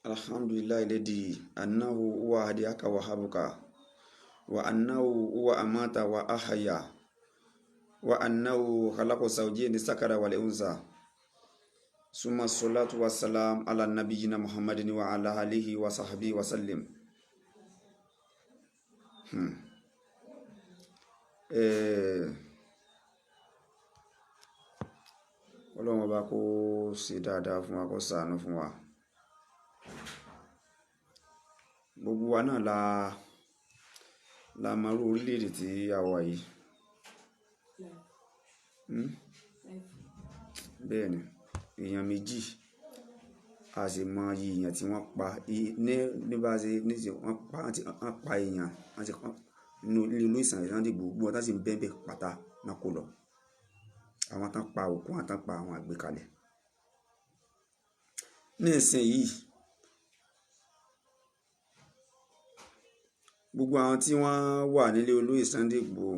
الحمد لله الذي أنه هو هديك وهبك وأنه هو أمات وأحيا وأنه خلق الزوجين الذكر والأنثى ثم الصلاة والسلام على نبينا محمد وعلى آله وصحبه وسلم. Ọlọ́run ọba kó ṣe dáadáa fún wa, kó ṣàánú fún wa. Gbogbo wa náà la mọ irú orílẹ̀-èdè tí a wà yìí. Bẹ́ẹ̀ ni, èèyàn méjì a sì mọ iye èèyàn tí wọ́n pa ní bá ṣe ní ṣe wọ́n pa èèyàn nínú ilé ìsàn ìrántí gbogbo wọn tá sì ń bẹ́ẹ̀ pátá náà kó lọ. Àwọn tán pa òkú, àwọn tán pa àwọn àgbékalẹ̀. Ní ìsìn yìí, gbogbo àwọn tí wọ́n wà nílé olóyè Sunday Igboho,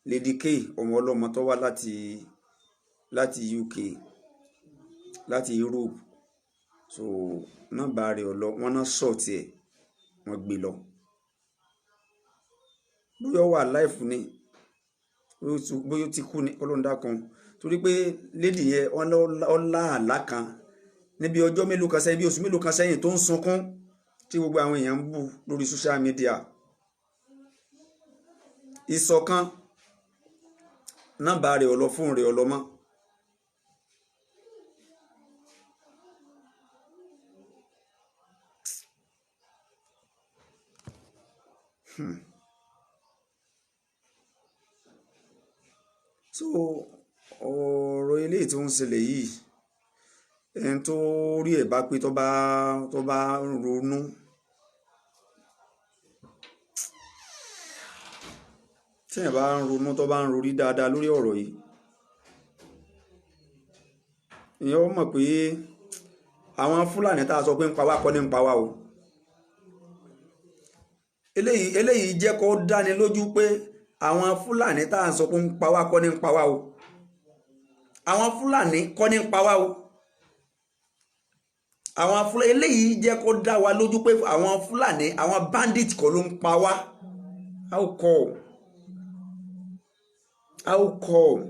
Lady K ọmọ ọlọ́mọ tó wá láti UK, láti Europe, so nọ́mbà rẹ̀ ọ̀lọ́ wọn náà sọ̀tì ẹ̀ wọ́n gbé lọ. Bóyá ó wà láìfù ni bóyá ó ti kú ní ọlọ́ndà kan, torí pé lady yẹn wọ́n láàlá kan níbi ọjọ́ mélòó kan sẹ́yìn, bí oṣù mélòó kan sẹ́yìn, tó ń sunkún tí gbogbo àwọn èèyàn ń bú lórí social media. Ìṣọ̀kan nọ́mbà rẹ̀ ọ̀lọ́, fóònù rẹ̀ ọ̀lọ́ mọ́. So ọ̀rọ̀ eléyìí tí ó ń ṣẹlẹ̀ yìí, ẹni tó rí ẹ̀ bá pé tó bá ronú, tí ẹ̀ bá ń ronú tó bá ń rorí dáadáa lórí ọ̀rọ̀ yìí, ìyẹn ó mọ̀ pé àwọn Fúlàní tá a sọ pé ń pa wá kọ́ ní ń pa wá o. Eléyìí jẹ́ kó dáni lójú pé àwọn Fúlàní tá a sọ pé ń pa wá kọ́ ní ń pa wá o. Àwọn Fúlàní kọ́ ní ń pa wá o. Eléyìí jẹ́ kó dá wa lójú pé àwọn Fúlàní, àwọn bandit kọ́ ló ń pa wá. How come?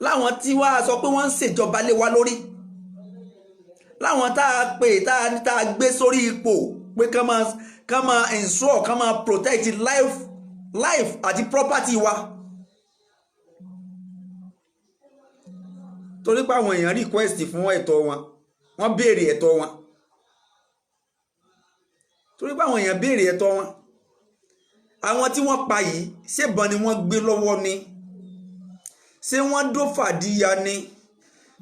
Láwọn tí wá sọ pé wọ́n ń ṣèjọba lé wa lórí, láwọn tá a pè tá a gbé sórí ipò pé ká máa ensure, ká máa protect life àti property wa. Torí pé àwọn èèyàn request fún ẹ̀tọ́ wọn, wọ́n béèrè ẹ̀tọ́ wọn. Torí pé àwọn èèyàn béèrè ẹ̀tọ́ wọn. Àwọn tí wọ́n pa yìí, ṣé ìbọn ni wọ́n gbé lọ́wọ́ ni? Ṣé wọ́n dó fàdíyà ni?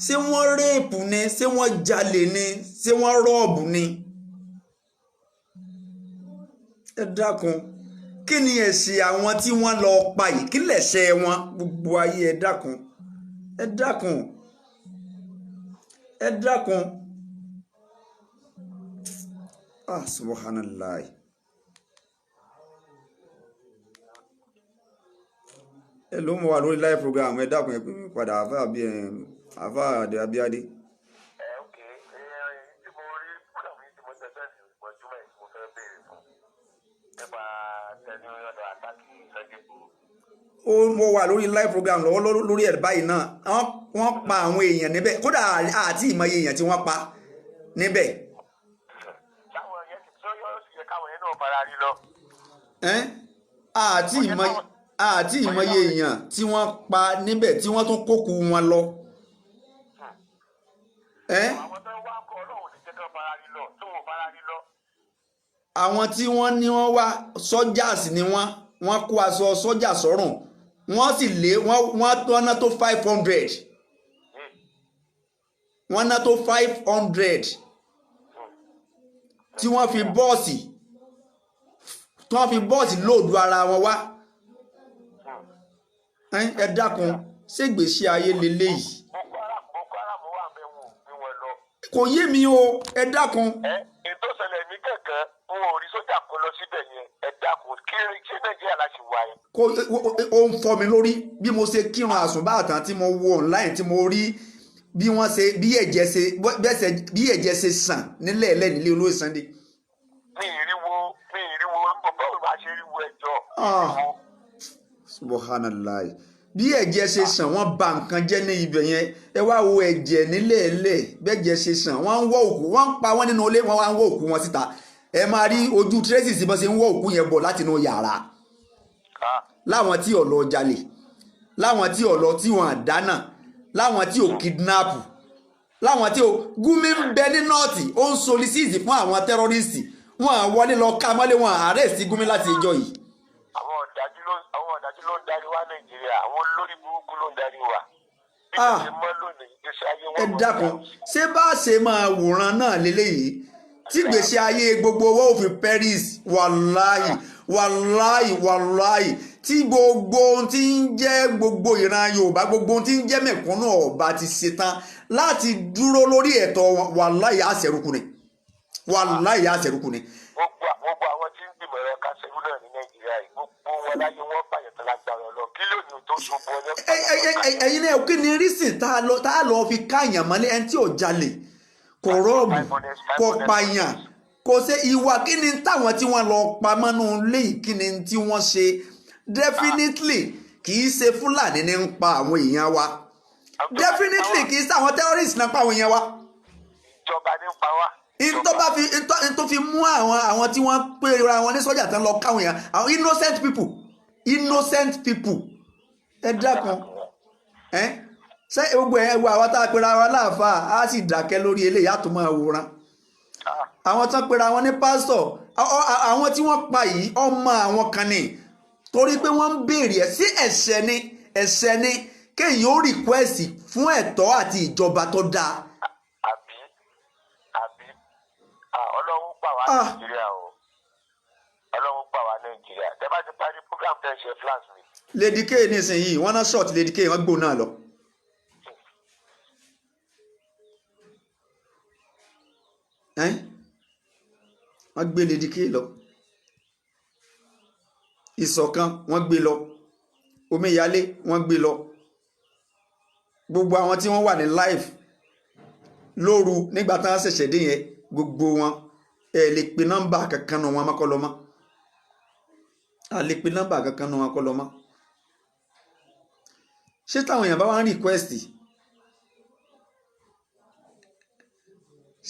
Ṣé wọ́n réèpù ni? Ṣé wọ́n jalè ni? Ṣé wọ́n rọ́ọ̀bù ni? Ẹ dákun, kí ni ẹ̀ṣẹ̀ àwọn tí wọ́n lọ pa yìí? Kí lẹ̀ṣẹ̀ wọn? Gbogbo ayé ẹ dákun, ẹ dákun, ẹ dákun. Subhanallah. Ẹ ló mọ̀ wà lórí live program, ẹ dákun ẹ pín padà àfá Abíádé. Mo wà lórí live program lọ́wọ́ lórí ẹ̀ báyìí náà. Wọ́n pa àwọn èèyàn níbẹ̀, kódà àti ìmọye èèyàn tí wọ́n pa níbẹ̀. Àti ìmọye èèyàn tí wọ́n pa níbẹ̀ tí wọ́n tún kókù wọn lọ. Àwọn tí wọ́n ní wọ́n wá soldiers ni wọ́n kó aṣọ sọ́jà sọ́rùn, wọ́n sì lé wọ́n ná tó 500. Wọ́n ná tó 500 tí wọ́n fi bọ́ọ̀sì lóòdù ara wọn wá. Ẹ dákun, ṣé ìgbésí ayé leléyìí? Kò yé mi o, ẹ dákun. Ètò ìṣẹ̀lẹ̀ ní kankan, wọn ò rí sójà kó lọ síbẹ̀ yẹn, ẹ dákun, kí ṣé Nàìjíríà láti wáyé. Ó ń fọ́ mi lórí bí mo ṣe kírun àsùnbà tán tí mo wo online tí mo rí bí wọ́n ṣe bí ẹ̀jẹ̀ ṣe sàn nílẹ̀ ẹlẹ́ nílé olóyè Sunday. mi ìrìwò báwo máa ṣe ríwo ẹjọ́. Subhanallah, bí ẹ̀jẹ̀ ṣe sàn wọ́n bà nǹkan jẹ́ ní ibẹ̀ yẹn. Ẹ wá wo ẹ̀jẹ̀ nílẹ̀ ẹlẹ́ bẹ́ẹ̀jẹ̀ ṣe sàn wọ́n ń wọ́ òkú wọ́n ń pa wọ́n nínú ilé wọ́n wá ń wọ́ òkú wọn síta. Ẹ máa rí ojú tracy sí bọ́ ṣe ń wọ́ òkú yẹn bọ̀ láti inú yàrá láwọn tí ò lọ jalè láwọn tí ò lọ tí wọ́n dáná láwọn tí ò kidnap láwọn tí ò Gumi ń bẹ ní nọ́ọ̀tì ó ń solicite fún àwọn tẹ́rọ́rìstì wọ́n wọlé lọ ká mọ́lé wọn arrest Gumi láti ìjọ yìí. àwọn ọ̀dájú ló ń darí wa Nàìjíríà àwọn olórí burúkú ló ń darí wa. Ẹ dákun ṣé bá ṣe máa wòran náà lélẹ́yìí tí gbèsè ayé gbogbo owó òfin Paris wàláì tí gbogbo tí ń jẹ́ gbogbo ìran Yorùbá gbogbo tí ń jẹ́ mẹ̀kúnnù ọba ti ṣetán láti dúró lórí ẹ̀tọ́ wàláì àṣẹrùkù ni. gbogbo àwọn tí ń gbìmọ̀ ẹ̀rọ kásẹ̀rú náà ní Nàìjíríà yìí gbogbo wọn láyé wọn pààyàn tó lágbára lọ kí lónìí tó ṣubú ọjọ́. ẹ̀yin náà kí ni rísìn tá a lọ fi káyàn mọ́lẹ̀ ẹni tí ò jalè kò rọ́ọ̀bù kò pààyàn kò ṣe ìwà kí ni táwọn tí wọ́n lọ pa mọ́nú ilé kí ni tí wọ́n ṣe definitely kì í ṣe Fúlàní ní ń pa àwọn èèyàn wa definitely kì í ṣe àwọn terrorists náà pa àwọn èèyàn wa. ìjọba ní pa wá. tó fi mú àwọn tí wọ́n pera wọn ní sọ́jà tán lọ káwọn èèyàn àwọn innocent people ẹ dákun ṣé gbogbo ẹ̀ wọ àwọn tá a pera wọn láàfáà á sì dákẹ́ lórí eléyìí àtúmọ̀ àwòrán àwọn tán pera wọn ní pásítọ̀ àwọn tí wọ́n pa yìí ọmọ àwọn kan ní torí pé wọ́n ń béèrè ẹ̀ sí ẹ̀ṣẹ̀ ni kéèyàn ó rìkwẹ́sì fún ẹ̀tọ́ àti ìjọba tó dáa. Ọlọ́run pa wá Nàìjíríà o Ọlọ́run pa wá Nàìjíríà tẹ́ bá ti parí program tẹ́ ṣe flash mi. Lady K nísìnyí wọ́n ná short Lady K wọ́n gbó náà lọ. Wọ́n gbé Lady K lọ Ìṣọ̀kan wọ́n gbé lọ Omíyalé wọ́n gbé lọ gbogbo àwọn tí wọ́n wà ní live lóru nígbà tí wọ́n ṣẹ̀ṣẹ̀ dé yẹn gbogbo wọn ẹ lè pe nọ́mbà kankan nù wọn mọ́kọ́lọ́mọ́ a lè pe nọ́mbà kankan nù wọn kọ́lọ́mọ́ ṣé táwọn èèyàn bá wá ń request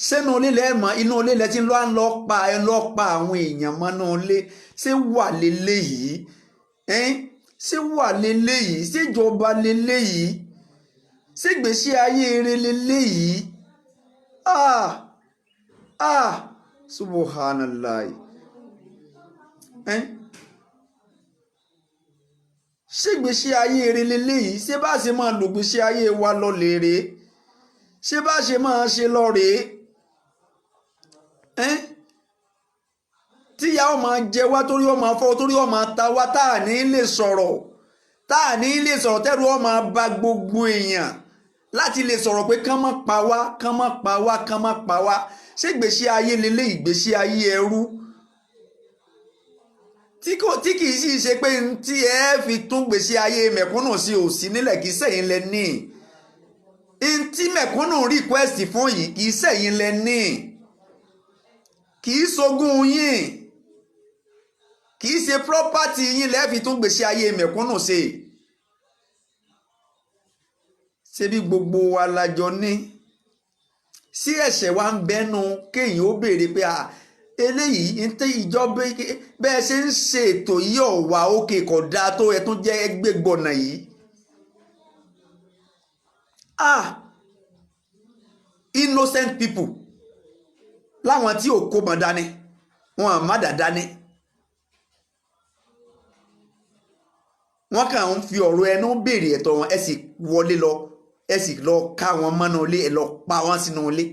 sẹ́nu ilé lẹ́ẹ̀mọ́ inú ilé lẹ́tí lọ́ ń lọ pa àwọn èèyàn mọ́nú ilé ṣé wà lélẹ́yìí ṣé wà lélẹ́yìí ṣé ìjọba lélẹ́yìí ṣé ìgbésí ayé eré lélẹ́yìí subhanallah ṣé ìgbésí ayé eré lélẹ́yìí ṣé bá ṣe máa lò ìgbésí ayé wa lọ lèrè ṣé bá ṣe máa ṣe lọ rèé tíyà ó máa jẹ wá torí ó máa fọ́ torí ó máa ta wá tá à ní lè sọ̀rọ̀ tẹ́rù ó máa ba gbogbo èèyàn láti lè sọ̀rọ̀ pé kán má pa wá ṣé ìgbésí ayé lélẹ̀ ìgbésí ayé ẹrú tí kì í sì ṣe pé tí ẹ fi tún gbésí ayé mẹ̀kúnnù sí òsì nílẹ̀ kì í sẹ́yìn lẹ ní tí mẹ̀kúnnù request fún yìí kì í sẹ́yìn lẹ ní kì í ṣogún yín kì í ṣe property yín lẹ́ẹ̀fi tún gbèsè ayé mẹ̀kúnnù ṣe bí gbogbo wa lájọ ní sí ẹ̀ṣẹ̀ wa ń bẹ́nu kéèyàn ó béèrè pé eléyìí ń tẹ́ ìjọba bẹ́ẹ̀ ṣe ń ṣe ètò yìí ọ̀wà òkè kódà tó ẹ tún jẹ́ gbégbọ̀nà yìí innocent people láwọn tí ò kó mọ dání wọn àmọ́ dání wọn kàn ń fi ọ̀rọ̀ ẹnu béèrè ẹ̀tọ́ wọn ẹ sì wọlé lọ ẹ sì lọ ká wọn mọ́nú ilé ẹ lọ pa wọn sínú ilé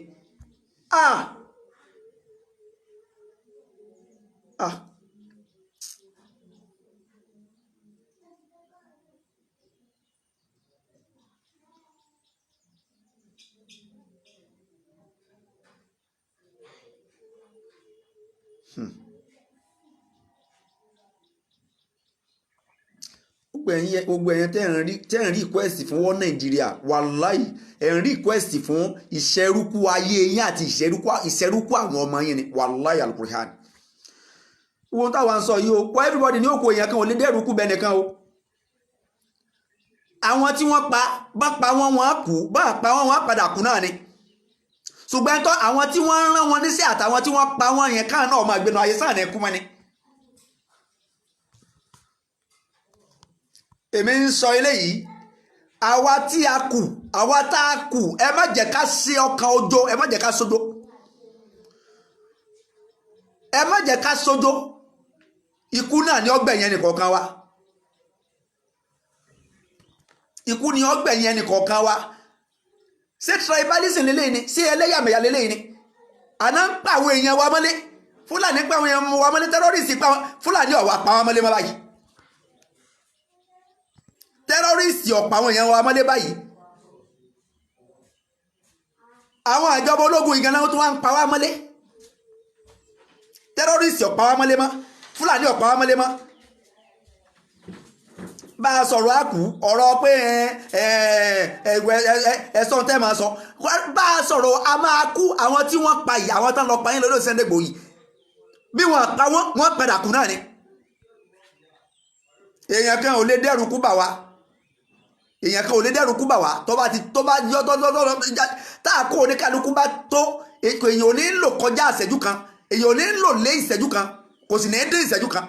gbogbo ẹ̀yẹn tẹ́ ń request fún wọ́n Nàìjíríà wàláì ẹ̀ ń request fún ìṣẹ́rúkú ayé yín àti ìṣẹ́rúkú àwọn ọmọ yín ni wàláì alukur'an. Wọ́n táwọn sọ yìí o kọ́ everybody ní òkú èèyàn kan ò lè dẹ́rù kú bẹ́ẹ̀ nìkan o. Àwọn tí wọ́n bá pa wọ́n kú bá pa wọ́n padà kú náà ni. Ṣùgbọ́n tó àwọn tí wọ́n rán wọn níṣẹ́ àtàwọn tí wọ́n pa wọ́n yẹn káà náà máa gbénu ayé sáà ní ẹkú mọ́ ni. Èmi ń sọ eléyìí àwa tí a kù àwa tá a kù ẹ má jẹ́ ká sí ọkàn ojo ẹ má jẹ́ ká sójó ẹ má jẹ́ ká sójó ikú náà ni ọgbẹ̀yìn ẹnìkọ̀ọ̀kan wa ikú ni ọgbẹ̀yìn ẹnìkọ̀ọ̀kan wa ṣé tribalism lélẹ́yìn ni ṣé ẹlẹ́yàmẹ̀yà lélẹ́yìn ni àná ń pa àwọn èèyàn wa mọ́lé Fúlàní pa àwọn èèyàn wa mọ́lé terrorist pa Fúlàní ọ̀wà pa wọn mọ́lé mọ́ báyìí terrorist ọ̀pá àwọn èèyàn wa mọ́lé báyìí àwọn ìjọba ológun ìgànnà tó wá ń pa wá mọ́lé terrorist ọ̀pá wá mọ́lé mọ́ Fúlàní ọ̀pá wá mọ́lé mọ́ bá a sọ̀rọ̀ àkú ọ̀rọ̀ pé ẹ̀sán tẹ́ máa sọ bá a sọ̀rọ̀ a máa kú àwọn tí wọ́n pa yìí àwọn tán lọ pa yín lọ́dọ̀ Sunday Igboho yìí bí wọ́n pa wọ́n padà kú náà ni èèyàn kan ò lè dẹ́rù kú bà wá èèyàn kan ò lè dẹ́rù kú bà wá tó bá yọ tá a kó oníkálukú bá tó èèyàn ò ní lò kọjá ìṣẹ́jú kan èèyàn ò ní lò lé ìṣẹ́jú kan kò sì ní dé ìṣẹ́jú kan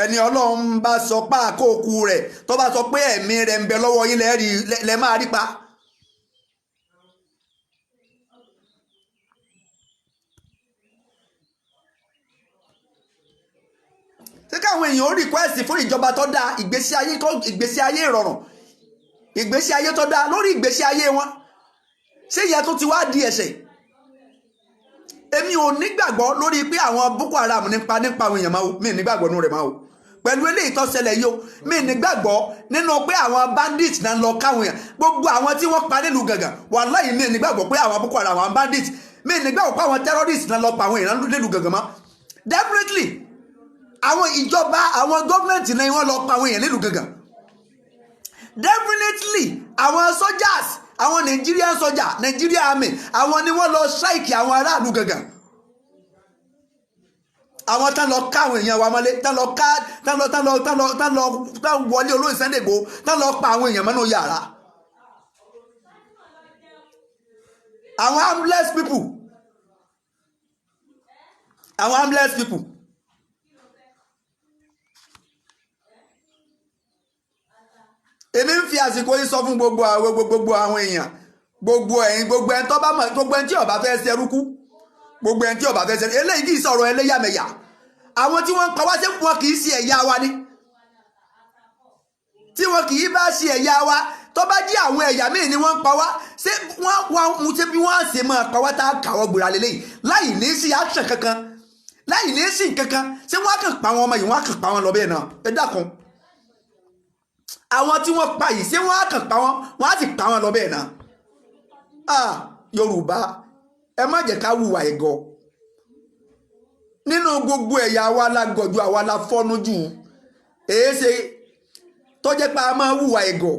ẹni Ọlọ́run bá sọ pé àkókò rẹ̀ tó bá sọ pé ẹ̀mí rẹ̀ ń bẹ lọ́wọ́ yín lẹ́ máa rí pa. ṣé káwọn èèyàn ó request fún ìjọba tó dáa ìgbésí ayé ìrọ̀rùn ìgbésí ayé tó dáa lórí ìgbésí ayé wọn ṣé ìyẹn tó ti wá di ẹ̀ṣẹ̀ èmi ò nígbàgbọ́ lórí pé àwọn Boko Haram nípa àwọn èèyàn máa o mi nígbàgbọ́ nínú rẹ̀ máa o pẹ̀lú eléyìí tó ṣẹlẹ̀ yìí o mi nígbàgbọ́ nínú pé àwọn bandit náà lọ káwọn èèyàn gbogbo àwọn tí wọ́n pa nílùú Gàngàn wàláhì mi nígbàgbọ́ pé àwọn Boko Haram àwọn bandit mi nígbàgbọ́ pé àwọn terrorist náà lọ pa àwọn èèyàn nílùú Gàngàn mọ́ definitely àwọn ìjọba àwọn gọ́ọ̀mẹ̀ntì náà wọ́n lọ pa àwọn èèyàn nílùú Gàngàn definitely àwọn soldiers àwọn Nigerian soldier Nigeria army àwọn ni wọ́n lọ strike àwọn aráàlú Gàngàn àwọn tán lọ ká àwọn èèyàn wa mọ́lé tán wọlé olóyè Sunday Igboho tán lọ pa àwọn èèyàn mọ́nú yàrá àwọn armless people èmi ń fi àsìkò yìí sọ fún gbogbo àwọn èèyàn gbogbo ẹni tó bá mọ̀ gbogbo ẹni tí ó bá fẹ́ ṣerúkú gbogbo ẹni tí ó bá fẹ́ ṣerúkú eléyìí kì í sọ̀rọ̀ ẹlẹ́yàmẹ̀yà àwọn tí wọ́n ń pa wá sí wọn kì í ṣe ẹ̀yà wa ni tí wọn kì í bá ṣe ẹ̀yà wa tó bá jí àwọn ẹ̀yà míì ni wọ́n ń pa wá ṣé wọ́n ṣe bí wọ́n á ṣe máa pa wá tá a kàwọ́ gbòòrà lélẹ́yìí láì ní sí action kankan láì ní sí kankan ṣé wọ́n á kàn pa wọn ọmọ yìí wọ́n á kàn pa wọn lọ bẹ́ẹ̀ náà ẹ dákun àwọn tí wọ́n pa yìí ṣé wọ́n á kàn pa wọn wọ́n á sì pa wọn lọ bẹ́ẹ̀ náà Yorùbá ẹ má jẹ́ ká hùwà ẹ̀gọ́ nínú gbogbo ẹ̀yà wa la gọ̀jù àwa la fọ́nú jù èé ṣe tó jẹ́ pé a máa hùwà ẹ̀gọ́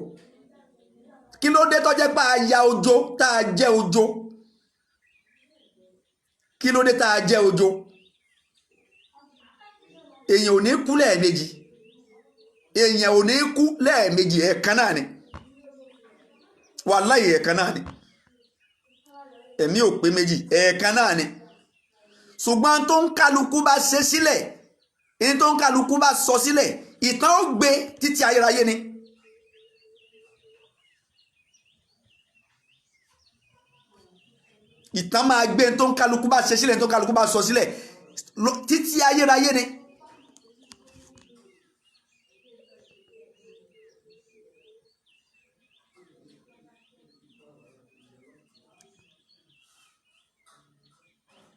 kí ló dé tó jẹ́ pé a ya ojo tá a jẹ́ ojo kí ló dé tá a jẹ́ ojo èèyàn ò ní kú lẹ́ẹ̀mejì èèyàn ò ní kú lẹ́ẹ̀mejì ẹ̀ẹ̀kan náà ni wàláhì ẹ̀ẹ̀kan náà ni ẹ̀mí ò pé méjì ẹ̀ẹ̀kan náà ni ṣùgbọ́n tó ń kálukú bá ṣe sílẹ̀ ẹni tó ń kálukú bá sọ sílẹ̀ ìtàn ó gbé títí ayérayé ni ìtàn máa gbé ẹni tó ń kálukú bá ṣe sílẹ̀ ẹni tó ń kálukú bá sọ sílẹ̀ títí ayérayé ni.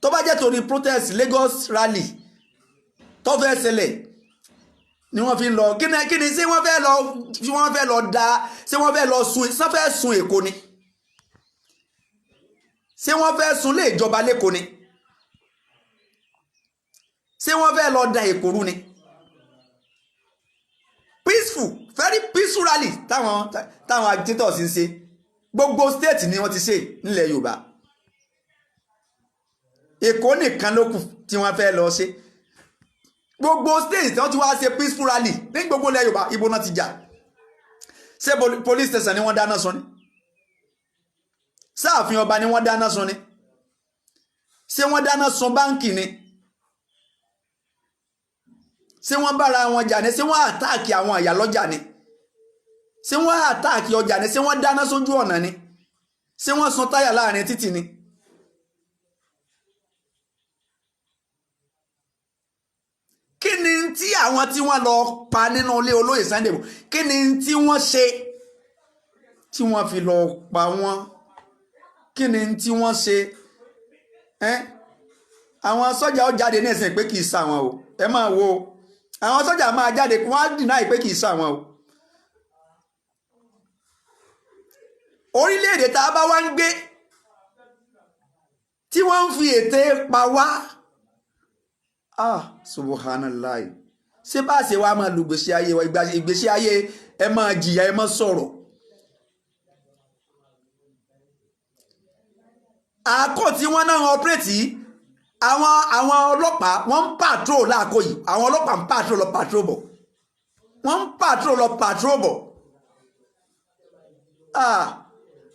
tó bá jẹ́ torí protest Lagos rally tó fẹ́ ṣẹlẹ̀ ni wọ́n fi ń lọ kí ni ṣé wọ́n fẹ́ lọ da ṣé wọ́n fẹ́ lọ sun Èkó ni ṣé wọ́n fẹ́ sun lé ìjọba lẹ́kọ̀ọ́ ni ṣé wọ́n fẹ́ lọ da Èkó rú ni very peaceful rally táwọn agitators ń ṣe gbogbo state ni wọ́n ti ṣe nílẹ̀ Yorùbá Èkó nìkan ló kù tí wọ́n fẹ́ lọ ṣe gbogbo state tí wọ́n ti wá ṣe peaceful rally ní gbogbo ilẹ̀ Yorùbá ibo náà ti jà ṣé police station ni wọ́n dáná sun ni sáàfin ọba ni wọ́n dáná sun ni ṣé wọ́n dáná sun báńkì ni ṣé wọ́n bára wọn jà ni ṣé wọ́n àtáàkì àwọn ìyálọ́jà ni ṣé wọ́n àtáàkì ọjà ni ṣé wọ́n dáná sójú ọ̀nà ni ṣé wọ́n sun táyà láàrin títì ni. kí ni tí àwọn tí wọ́n lọ pa nínú ilé olóyè Sunday Igboho kí ni tí wọ́n ṣe tí wọ́n fi lọ pa wọ́n kí ni tí wọ́n ṣe àwọn sọ́jà ó jáde ní ẹ̀sìn pé kì í ṣàwọn o ẹ máa wo àwọn sọ́jà máa jáde wọ́n á dìnáì pé kì í ṣàwọn o. orílẹ̀-èdè tá a bá wá ń gbé tí wọ́n ń fi ète pa wá subhanallah ṣé bá ṣe wá máa lu ìgbésí ayé wa ìgbésí ayé ẹ máa jìyà ẹ máa sọ̀rọ̀ àkó tí wọ́n náà ọpẹ́rẹ́tì àwọn ọlọ́pàá wọ́n ń patrol láàkó yìí àwọn ọlọ́pàá ń patrol lọ patrol bọ̀ wọ́n ń patrol lọ patrol bọ̀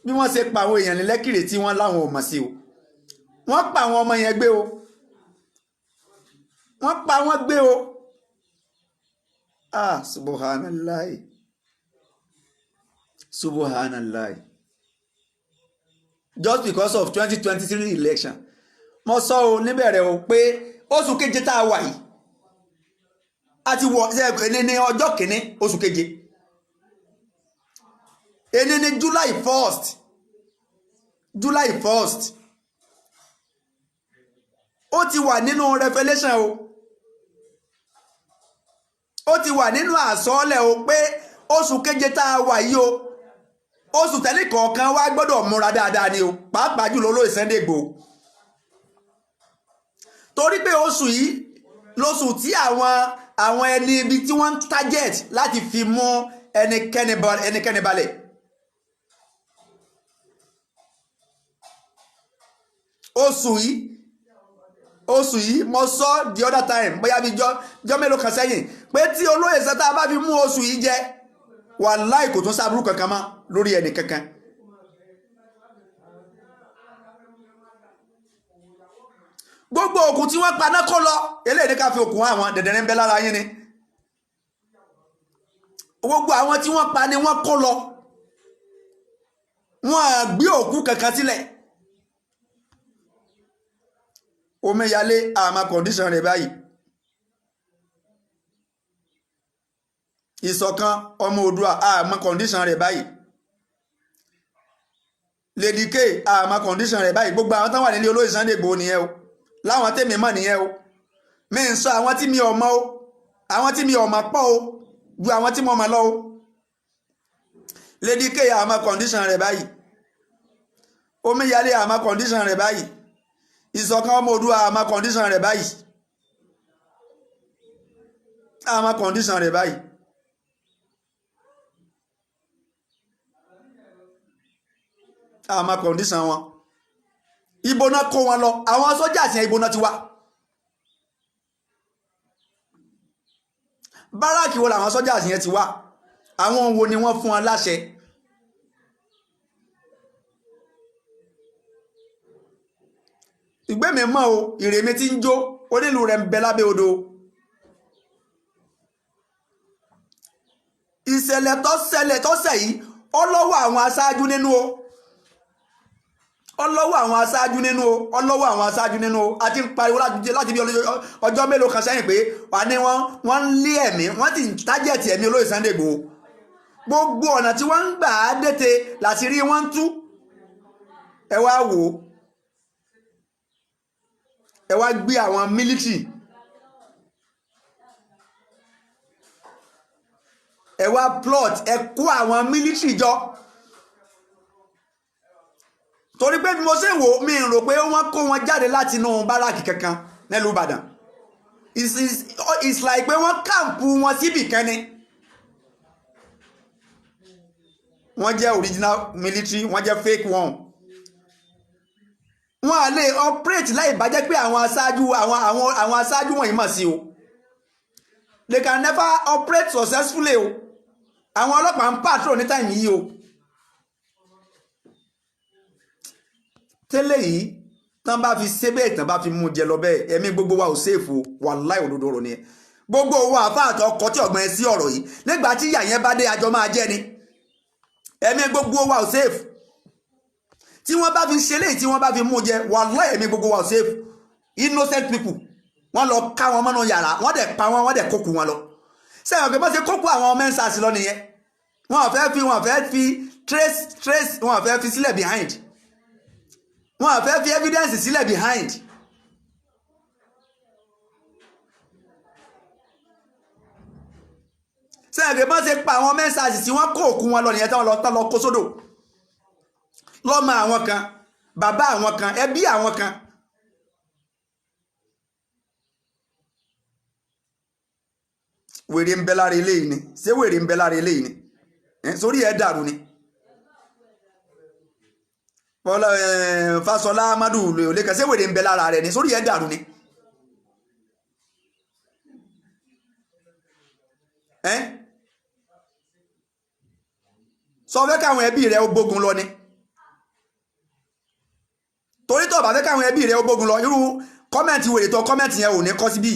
bí wọ́n ṣe pa àwọn èèyàn ní Lẹ́kìrè tí wọ́n láwọn ò mọ̀ sí o wọ́n pa àwọn ọmọ yẹn gbé o wọ́n pa wọ́n gbé o subhanallah subhanallah just because of 2023 election mo sọ o níbẹ̀rẹ̀ o pé oṣù keje tá a wà yìí a ti wọ ẹni ní ọjọ́ kìíní oṣù keje ẹni ní July 1st ó ti wà nínú revelation o ó ti wà nínú àsọọ́lẹ̀ o pé oṣù keje tá a wà yìí o oṣù tẹ́lẹ̀ kọ̀ọ̀kan wá gbọ́dọ̀ múra dáadáa ni o pàápàá jùlọ olóyè Sunday Igboho torí pé oṣù yìí lóṣù tí àwọn ẹni ibi tí wọ́n ń target láti fi mú ẹnikẹ́ni balẹ̀ oṣù yìí mo sọ the other time bóyá bí jọ mélòó kan sẹ́yìn pé tí olóyè sẹ́ta bá fi mú oṣù yìí jẹ wàláhì kò tún sábúrú kankan mọ́ lórí ẹni kankan. gbogbo òkun tí wọ́n paná kó lọ eléyìí ká fi òkun àwọn dẹ̀dẹ̀rẹ̀ ń bẹ lára yín ni gbogbo àwọn tí wọ́n pa ni wọ́n kó lọ wọ́n gbé òkú kankan sílẹ̀. Omíyalé àmà kọ̀ndíṣàn rẹ̀ báyìí ìṣọ̀kan ọmọ Oòduà àmà kọ̀ndíṣàn rẹ̀ báyìí Lady K àmà kọ̀ndíṣàn rẹ̀ báyìí gbogbo àwọn tán wà nílé olóyè Sunday Igboho nìyẹn o láwọn tèmi mọ̀ nìyẹn o mi ń sọ àwọn tí mi ò mọ̀ o àwọn tí mi ò mọ̀ pọ̀ o ju àwọn tí mo mọ̀ lọ o Lady K àmà kọ̀ndíṣàn rẹ̀ báyìí Omíyalé àmà kọ̀ndíṣàn rẹ̀ báyìí ìṣọ̀kan ọmọ Oòduà àmà kọ̀ndíṣàn rẹ̀ báyìí àmà kọ̀ndíṣàn rẹ̀ báyìí àmà kọ̀ndíṣàn wọn ibo náà kó wọn lọ àwọn sọ́jà àti ibo náà ti wá báràkì wo làwọn sọ́jà àti yẹn ti wá àwọn wo ni wọ́n fún wọn láṣẹ ìgbé mi mọ́ o ìrèmí tí ń jó onílù rẹ̀ ń bẹ lábẹ́ odò ìṣẹ̀lẹ̀ tó ṣẹ̀ yìí ó lọ́wọ́ àwọn aṣáájú nínú o ọlọ́wọ́ àwọn aṣáájú nínú o ọlọ́wọ́ àwọn aṣáájú nínú o àti ń pariwo láti bí ọjọ́ mélòó kan sẹ́yìn pé wà ní wọ́n ń lé ẹ̀mí wọ́n ti ń tájẹ̀tì ẹ̀mí olóyè Sunday Igboho gbogbo ọ̀nà tí wọ́n ń gbà á dètè láti rí wọ́n tú ẹ wá wò ó ẹ wá gbé àwọn mílítì ẹ wá plot ẹ kó àwọn mílítì jọ torí pé bí mo ṣe wò mí rò pé wọ́n kó wọn jáde láti inú báràkì kankan nílùú Ìbàdàn it's like pé wọ́n kàǹpù wọn síbì kan ni wọ́n jẹ́ original military wọ́n jẹ́ fake one wọ́n á lè operate láì bá jẹ́ pé àwọn aṣáájú wọ̀nyí mọ̀ sí o they can never operate successfully o àwọn ọlọ́pàá ń patrol ní time yìí o tẹ́lẹ̀ yìí tán bá fi ṣe bẹ́ẹ̀ tán bá fi mú jẹ lọ bẹ́ẹ̀ ẹ̀mí gbogbo wa ò sèfò wàláhì òdodo ọ̀rọ̀ nìyẹn gbogbo wa àfáàtọ̀ ọkọ̀ tí ọ̀gbọ́n ẹ sí ọ̀rọ̀ yìí nígbà tí ìyà yẹn bá dé àjọ máa jẹ́ ni ẹ̀mí gbogbo wa ò sèfò tí wọ́n bá fi ṣe léyìí tí wọ́n bá fi mú jẹ wàláhì ẹ̀mí gbogbo wa ò sèfò innocent people wọ́n lọ ká wọn mọ́nà yàrá wọ́n dẹ̀ pa wọ́n dẹ̀ kókù wọn lọ sẹ́wọ̀n pé bọ́ ṣe kókù àwọn mẹ́ńsàsì lọ nìyẹn wọ́n fẹ́ fi trace wọ́n fẹ́ fi sílẹ̀ behind wọ́n fẹ́ fi evidence sílẹ̀ behind sẹ́wọ̀n pé bọ́ ṣe pa àwọn mẹ́ńsàsì tí wọ́n kó òkú wọn lọ nìyẹn tán lọ kó sódò lọ́mọ àwọn kan bàbá àwọn kan ẹbí àwọn kan wèrè ń bẹ lára eléyìí ni ṣé wèrè ń bẹ lára eléyìí ni sórí ẹ̀ dàrú ni Fáṣọlá Amadu Oleka ṣé wèrè ń bẹ lára rẹ̀ ni sórí ẹ̀ dàrú ni sọ fẹ́ káwọn ẹbí rẹ̀ ó gbógun lọ ni torí tó bá fẹ́ káwọn ẹbí rẹ̀ ó gbógun lọ irú kọ́mẹ̀ntì wèrè tó kọ́mẹ̀ntì yẹn ò ní kọ́ síbí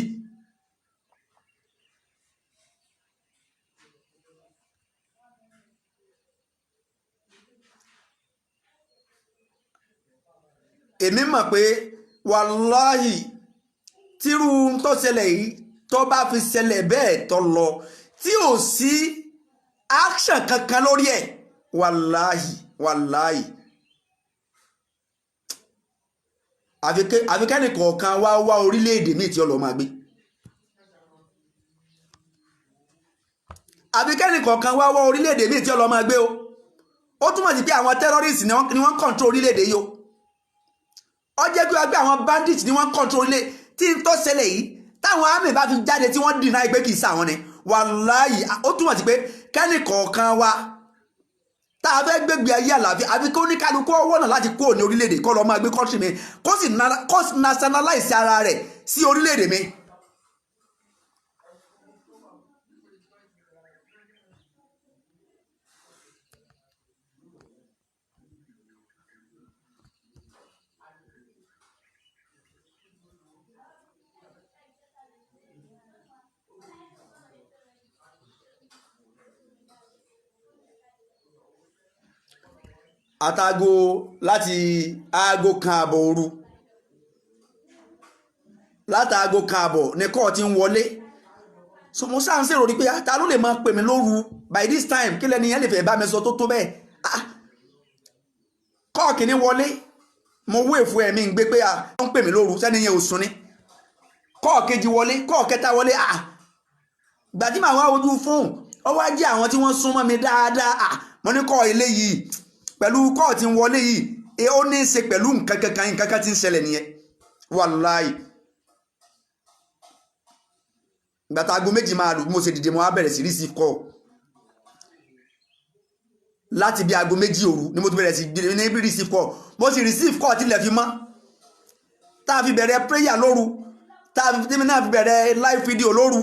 èmi mọ̀ pé wàláhì tírú tó ṣẹlẹ̀ yìí tó bá fi ṣẹlẹ̀ bẹ́ẹ̀ tó lọ tí ò sí action kankan lórí ẹ̀ wàláhì àfikẹ́nì kọ̀ọ̀kan wá orílẹ̀-èdè míì tí ó lọ máa gbé àfikẹ́nì kọ̀ọ̀kan wá orílẹ̀-èdè míì tí ó lọ máa gbé o ó túmọ̀ sí pé àwọn terrorists ni wọ́n control orílẹ̀-èdè yìí o ó jẹ́ pé wọ́n gbé àwọn bandits ni wọ́n control ilé tí n tó ṣẹlẹ̀ yìí táwọn àmì bá fi jáde tí wọ́n deny pé kì í sáwọn ni wàláhì ó túmọ̀ sí pé kẹ́nì kọ̀ọ̀kan wa tá a fẹ́ gbégbé ayé àlàáfíà àfi kó ní kálukú ọwọ́ náà láti kúrò ní orílẹ̀-èdè kó lọ máa gbé country mi kó sì nationalize ara rẹ̀ sí orílẹ̀-èdè mi. àtàgò láti aago kan àbọ̀ òru látàgò kan àbọ̀ ní kọ́ọ̀ ti ń wọlé so mo sáà ń ṣèrò rí pé ta ló lè máa pè mí lóru by this time kí lẹ́ni yẹn lè fẹ́ bá mi sọ tó bẹ́ẹ̀ kọ́ọ̀ kìíní wọlé mo wé fún ẹ̀mí ń gbé pé wọ́n ń pè mí lóru sẹ́ni yẹn ò sùn ni kọ́ọ̀ kejì wọlé kọ́ọ̀ kẹta wọlé gbàtí màá wá ojú fóun ó wá jẹ́ àwọn tí wọ́n súnmọ́ mi dáadáa mo ní kọ́ọ̀ eléyìí pẹ̀lú kọ́ọ̀ tí ń wọlé yìí ó ní í ṣe pẹ̀lú nǹkan kankan tí ń ṣẹlẹ̀ nìyẹn wàláhì gbàtà aago méjì máa lù mo ṣe dìde mo wá bẹ̀rẹ̀ sí receive call láti bí aago méjì òru ni mo ti bẹ̀rẹ̀ sí ní receive call mo sì receive call tilẹ̀ fi mọ́ tá a fi bẹ̀rẹ̀ prayer lóru tá a fi bẹ̀rẹ̀ live video lóru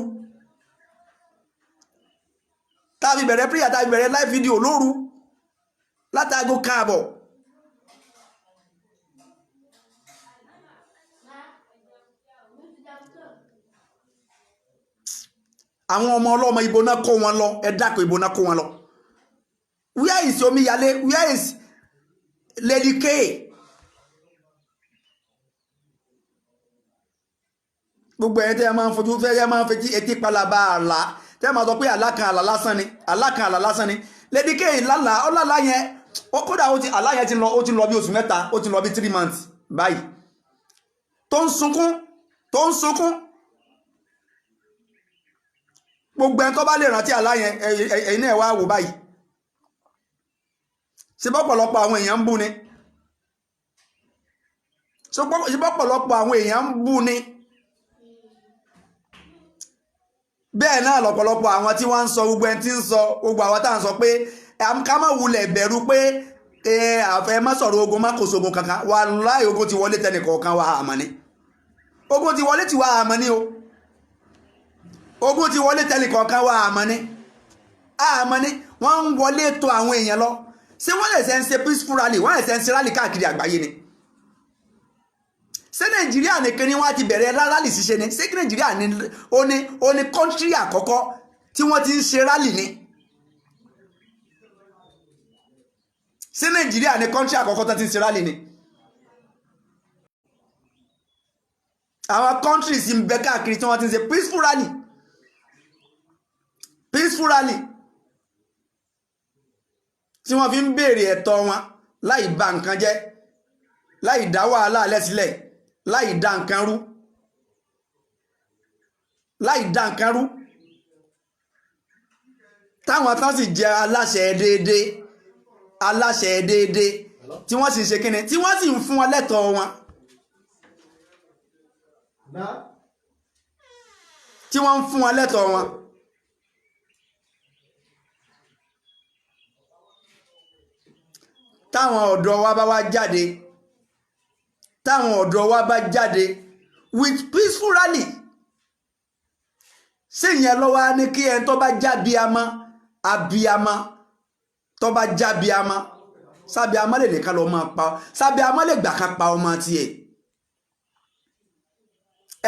tá a fi bẹ̀rẹ̀ prayer tá a fi bẹ̀rẹ̀ live video lóru látàgò káàbọ̀ àwọn ọmọ ọlọ́mọ ibo náà kó wọn lọ ẹ dákọ̀ ibo náà kó wọn lọ where is Omiyale where is Lady K gbogbo ẹ̀yẹ́ tẹ́ ẹ máa ń fojú fẹ́ ẹ máa ń fetí etí palaba àlá tẹ́ ẹ máa sọ pé alákan àlá lásán ni Lady K lálà ọlálà yẹn ó kódà àlá yẹn ti lọ bí oṣù mẹ́ta ó ti lọ bí 3 months báyìí tó ń sunkún gbogbo ẹni tó bá lè rántí àlá yẹn ẹ̀yin náà wá wò báyìí ṣe bọ́pọ̀lọpọ̀ àwọn èèyàn ń bú ni ṣe bọ́pọ̀lọpọ̀ àwọn èèyàn ń bú ni bẹ́ẹ̀ náà lọ́pọ̀lọpọ̀ àwọn tí wọ́n ń sọ gbogbo ẹni tí ń sọ gbogbo àwọn tá à ń sọ pé ká má wulẹ̀ bẹ̀rù pé àfẹ́ má sọ̀rọ̀ ogun má kò sógun kankan wàláhì ogun ti wọlé tẹnì kọ̀ọ̀kan wa àmọ́ ni ogun ti wọlé tiwa àmọ́ ni o ogun ti wọlé tẹnì kọ̀ọ̀kan wa àmọ́ ni wọ́n ń wọlé tó àwọn èèyàn lọ ṣé wọ́n lè ṣe ń ṣe peaceful rally wọ́n lè ṣe ń ṣe rally káàkiri àgbáyé ni ṣé nàìjíríà nìkan ni wọ́n ti bẹ̀rẹ̀ rally ṣíṣe ni ṣé nàìjíríà ni ó ní kọ́ńtírì àkọ́kọ́ tí wọ́n ti ń ṣe rally ni ṣé nàìjíríà ní kọ́ńtírì àkọ́kọ́ tó ti ń ṣe rally ni àwọn kọ́ńtírì sì ń bẹ káàkiri tí wọ́n ti ń ṣe peaceful rally tí wọ́n fi ń béèrè ẹ̀tọ́ wọn láì bà nǹkan jẹ́ láì dá wàhálà alẹ́ sílẹ̀ láì dá nǹkan rú táwọn tán sì jẹ́ aláṣẹ déédéé tí wọ́n sì ń ṣe kíni tí wọ́n sì ń fún wọn lẹ́tọ̀ọ́ wọn tí wọ́n ń fún wọn lẹ́tọ̀ọ́ wọn. táwọn ọ̀dọ́ wa bá jáde with peaceful rally ṣé ìyẹn lọ́wọ́ á ní kí ẹni tó bá jábí abiyamọ tó bá jábí amá sábẹ́ amá lè nìkan lọ máa pa sábẹ́ amá lè gbà kan pa ọmọ tiẹ̀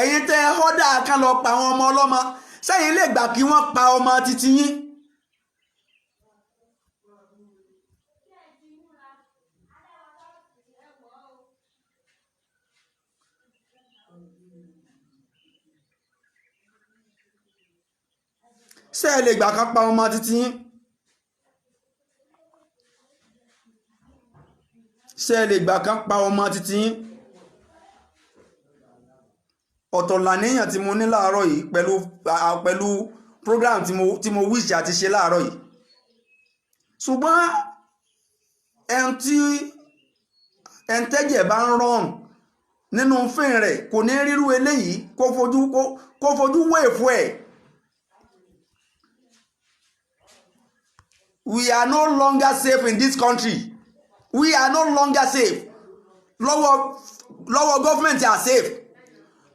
ẹ̀yin tẹ́ ọ́dà kan lọ pa àwọn ọmọ ọlọ́mọ sẹ́yìn lè gbà kí wọ́n pa ọmọ titi yín. ṣé ẹ lè gbà kan pa ọmọ títí yín ṣé ẹ lè gbà kan pa ọmọ títí yín ọ̀tọ̀ làníyàn tí mo ní láàárọ̀ yìí pẹ̀lú program tí mo wish àti ṣe láàárọ̀ yìí ṣùgbọ́n ẹn tẹ́jẹ̀ bá ń rọrùn nínú fíìn rẹ̀ kò ní rírú eléyìí kó fojú wéèfù ẹ̀. We are no longer safe in this country. We are no longer safe. Lọ́wọ́ government are safe.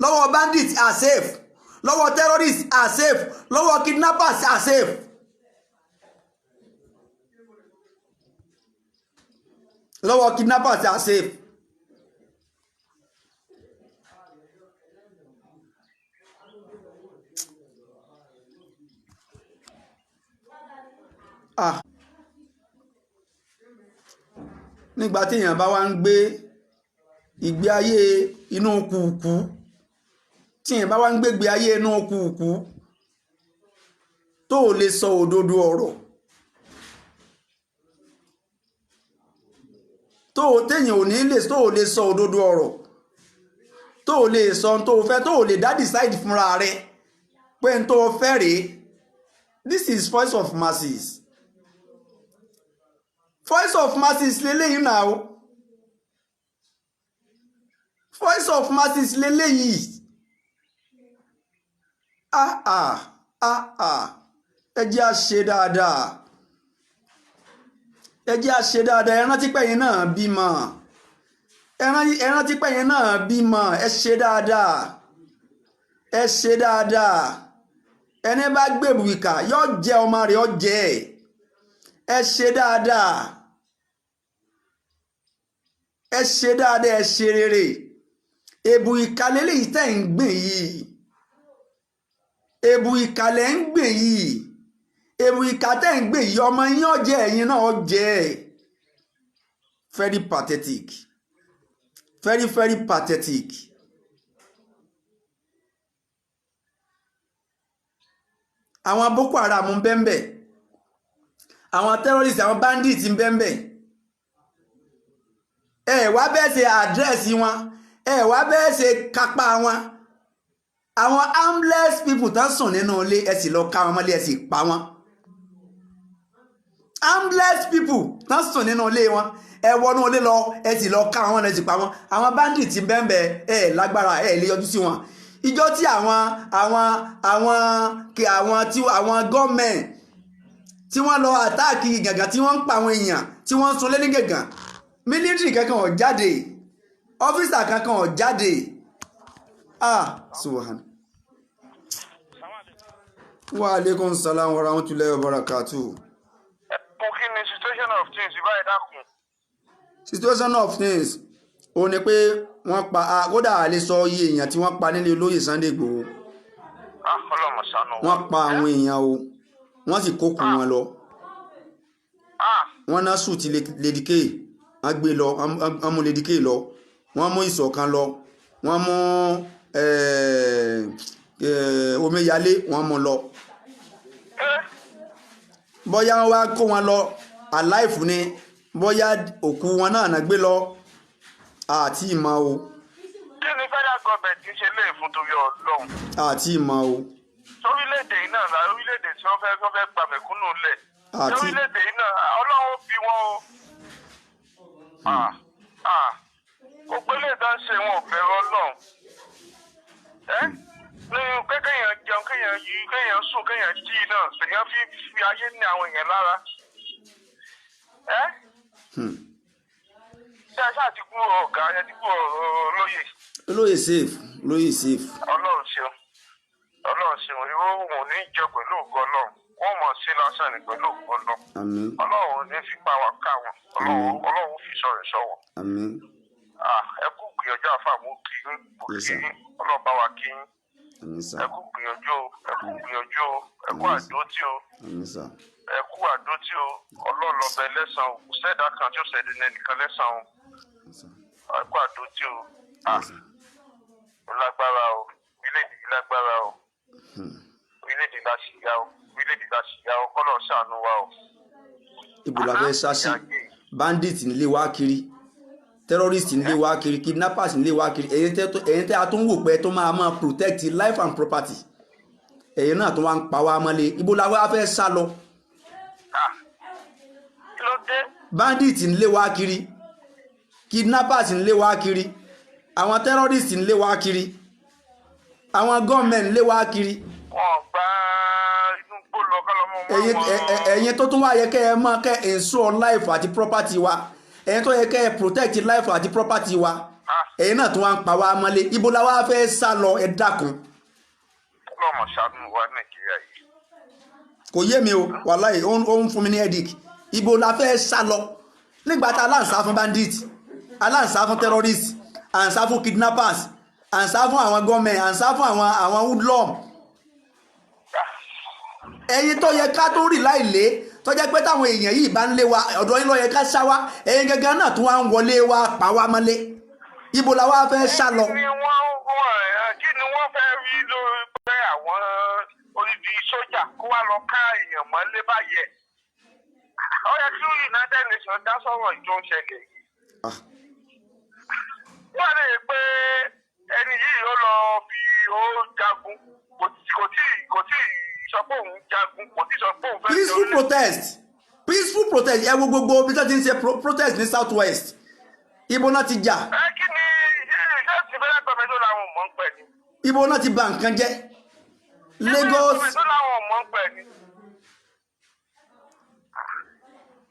Lọ́wọ́ bandits are safe. Lọ́wọ́ terrorists are safe. Lọ́wọ́ kidnappers are safe. Lọ́wọ́ kidnappers are safe. Nígbà tí èèyàn bá wá ń gbé ìgbé ayé inú kùkú tí èèyàn bá wá ń gbégbé ayé inú kùkú tó lè sọ òdodo ọ̀rọ̀ téèyàn ò ní lè tó lè sọ òdodo ọ̀rọ̀ tó lè sọ tó fẹ́ tó lè dá decide fúnra rẹ̀ pé n tó fẹ́ rèé. This is Voice of Masses. Voice of Masses lélẹ́yìn náà Voice of Masses lélẹ́yìí ẹ jẹ́ á ṣe dáadáa ẹ rántí pẹ̀yìn náà bímọ ẹ rántí pẹ̀yìn náà bímọ ẹ ṣe dáadáa ẹni bá gbèbù ìkà yóò jẹ ọmọ rẹ̀ ó jẹ ẹ ṣe dáadáa ẹ ṣe rere èbù ìkà lélẹ́yìí tẹ́ ń gbìn yìí èbù ìkà lẹ́ ń gbìn yìí èbù ìkà tẹ́ ń gbìn yìí ọmọ yín ó jẹ ẹ̀yin náà ó jẹ very pathetic very very pathetic. Àwọn Boko Haram ń bẹ́ńbẹ́ àwọn terrorists àwọn bandits ń bẹ́ńbẹ́ ẹ wá bẹ́ẹ̀ ṣe àdírẹ́sì wọn ẹ wá bẹ́ẹ̀ ṣe kápá wọn àwọn armless people tán sùn nínú ilé ẹ sì lọ ká wọn mọ́lé ẹ sì pa wọn armless people tán sùn nínú ilé wọn ẹ wọnú ilé lọ ẹ sì lọ ká wọn ẹ sì pa wọn àwọn bandits ń bẹ́ńbẹ́ ẹ lágbára ẹ lè yọjú sí wọn ìjọ tí àwọn gọ́ọ̀mẹ̀ntì tí wọ́n lọ àtáàkì gàngàn tí wọ́n ń pa àwọn èèyàn tí wọ́n ń sunlé ní gàngàn mílítírì kankan ò jáde ọ́fíìsà kankan ò jáde subhan. Wa alaikum salam wa rahmatullahi wa barakatuh. Kí ni situation of things ìbáyìí dákun? Situation of things ó ní pé wọ́n pa kódà a lè sọ iye èèyàn tí wọ́n pa nílé olóyè Sunday Igboho. Ọlọ́mọ ṣàánú wa. Wọ́n pa àwọn èèyàn o wọ́n sì kókù wọn lọ. Wọ́n ná sùn ti Lady K wọ́n gbé lọ wọ́n mú Lady K lọ wọ́n mú Ìṣọ̀kan lọ wọ́n mú Omíyalé wọ́n mú lọ. Bóyá wọ́n wá kó wọn lọ alive ni bóyá òkú wọn náà gbé lọ àti ìmọ̀ o. Kí ni federal government ń ṣe lé fún torí Ọlọ́run? Àti ìmọ̀ o. Orílẹ̀-èdè yìí náà orílẹ̀-èdè tí wọ́n fẹ́ gba mẹ̀kúnnù lẹ̀. Orílẹ̀-èdè yìí náà Ọlọ́run bí wọn o. Òpélé ìdá ń ṣe wọn ò bẹ̀rù Ọlọ́run. Ní pé kéèyàn jẹun kéèyàn yí kéèyàn sùn kéèyàn jí náà ṣèyàn fi ayé ní àwọn èèyàn lára. Ṣé ẹ ṣáà ti kú ọ̀gá ẹ ti kú olóyè? Olóyè safe olóyè safe. Ọlọ́run ṣeun irú òun ò ní jẹ pẹ̀lú ògo Ọlọ́run wọ́n mọ̀ sí lásán ní pẹ̀lú ògo Ọlọ́run. Àmín. Ọlọ́run ò ní fi pa wá ká wọn Ọlọ́run fi sọ̀rọ̀ sọ̀wọ̀. Àmín. Ẹ kú gbìyànjú àfàmú kí Ọlọ́run bá wa kí yín. Ẹ kú gbìyànjú ẹ kú àdótì o. Ẹ kú àdótì o Ọlọ́run lọ́bẹ lẹ́sàn o kò sẹ́dá kan tí ó ṣẹ̀dí nẹnìkan lẹ́sàn o. Ẹ kú àdótì o. Ó lágbára o orílẹ̀-èdè yìí lágbára o. Orílẹ̀-èdè láṣìyá o kọ́lọ̀ ṣàánú wa o. Ibo la fẹ́ ṣáṣí bandit nílé wá kiri terrorist nílé wá kiri kidnappers nílé wá kiri ẹ̀yin tẹ́ a tún wò pé tó máa protect life and property ẹ̀yin náà tó wá ń pa wá mọ́lé ibo la wá fẹ́ sá lọ. Bandit nílé wá kiri kidnappers nílé wá kiri àwọn terrorist nílé wá kiri àwọn gọ́ọ̀mẹ̀ntì nílé wá kiri. Wọ́n gba inú gbó lọ kọ́lọ́mọ́ wọn. Ẹ̀yin tó tún wá yẹ kẹ́ ẹ mọ̀ kẹ́ ẹ ensure life àti property wa ẹ̀yin tó yẹ kẹ́ ẹ protect life àti property wa ẹ̀yin náà tó wá ń pa wá mọ́lé ibo la wá fẹ́ sá lọ ẹ dákun. Ọlọ́mọ ṣàánú wa Nàìjíríà yìí. Kò yé mi o wàláhì ó ń fún mi ní headache ibo la fẹ́ sá lọ nígbà tá aláǹsá fún bandit aláǹsá fún terrorist àǹsá fún kidnappers àǹsá fún àwọn gọ́ọ̀mẹ̀ àǹsá fún àwọn woodlum. Ẹ̀yin tó yẹ ká tó rí láìlé tó jẹ́ pé táwọn èèyàn yìí bá ń lé wa ọ̀dọ̀ yín ló yẹ ká sá wá ẹ̀yin gangan náà tún wá ń wọlé wa pa wá mọ́lé ibo la wá fẹ́ sá lọ. Kí ni wọ́n fẹ́ rí lórí pé àwọn odidi sójà kó wá lọ ká èèyàn mọ́lé báyẹn? Ó yẹ kí United Nations dá sọ̀rọ̀ ìjọ ń ṣẹlẹ̀ yìí. Wọ́n lè pé ẹni yìí ó lọ bí ó jagun kò tí sọ pé òun jagun kò tí sọ pé òun fẹ́. Peaceful protest ẹ wo gbogbo bí wọ́n ti ń ṣe protest ní South West ibo náà ti jà. Kí ni iṣẹ́ ti fẹ́rẹ́ gbọ́dọ̀ tó làwọn mọ̀ ń pẹ̀ ni. Ibo náà ti bà nǹkan jẹ́ Lagos. Ibo tó làwọn mọ̀ ń pẹ̀ ni.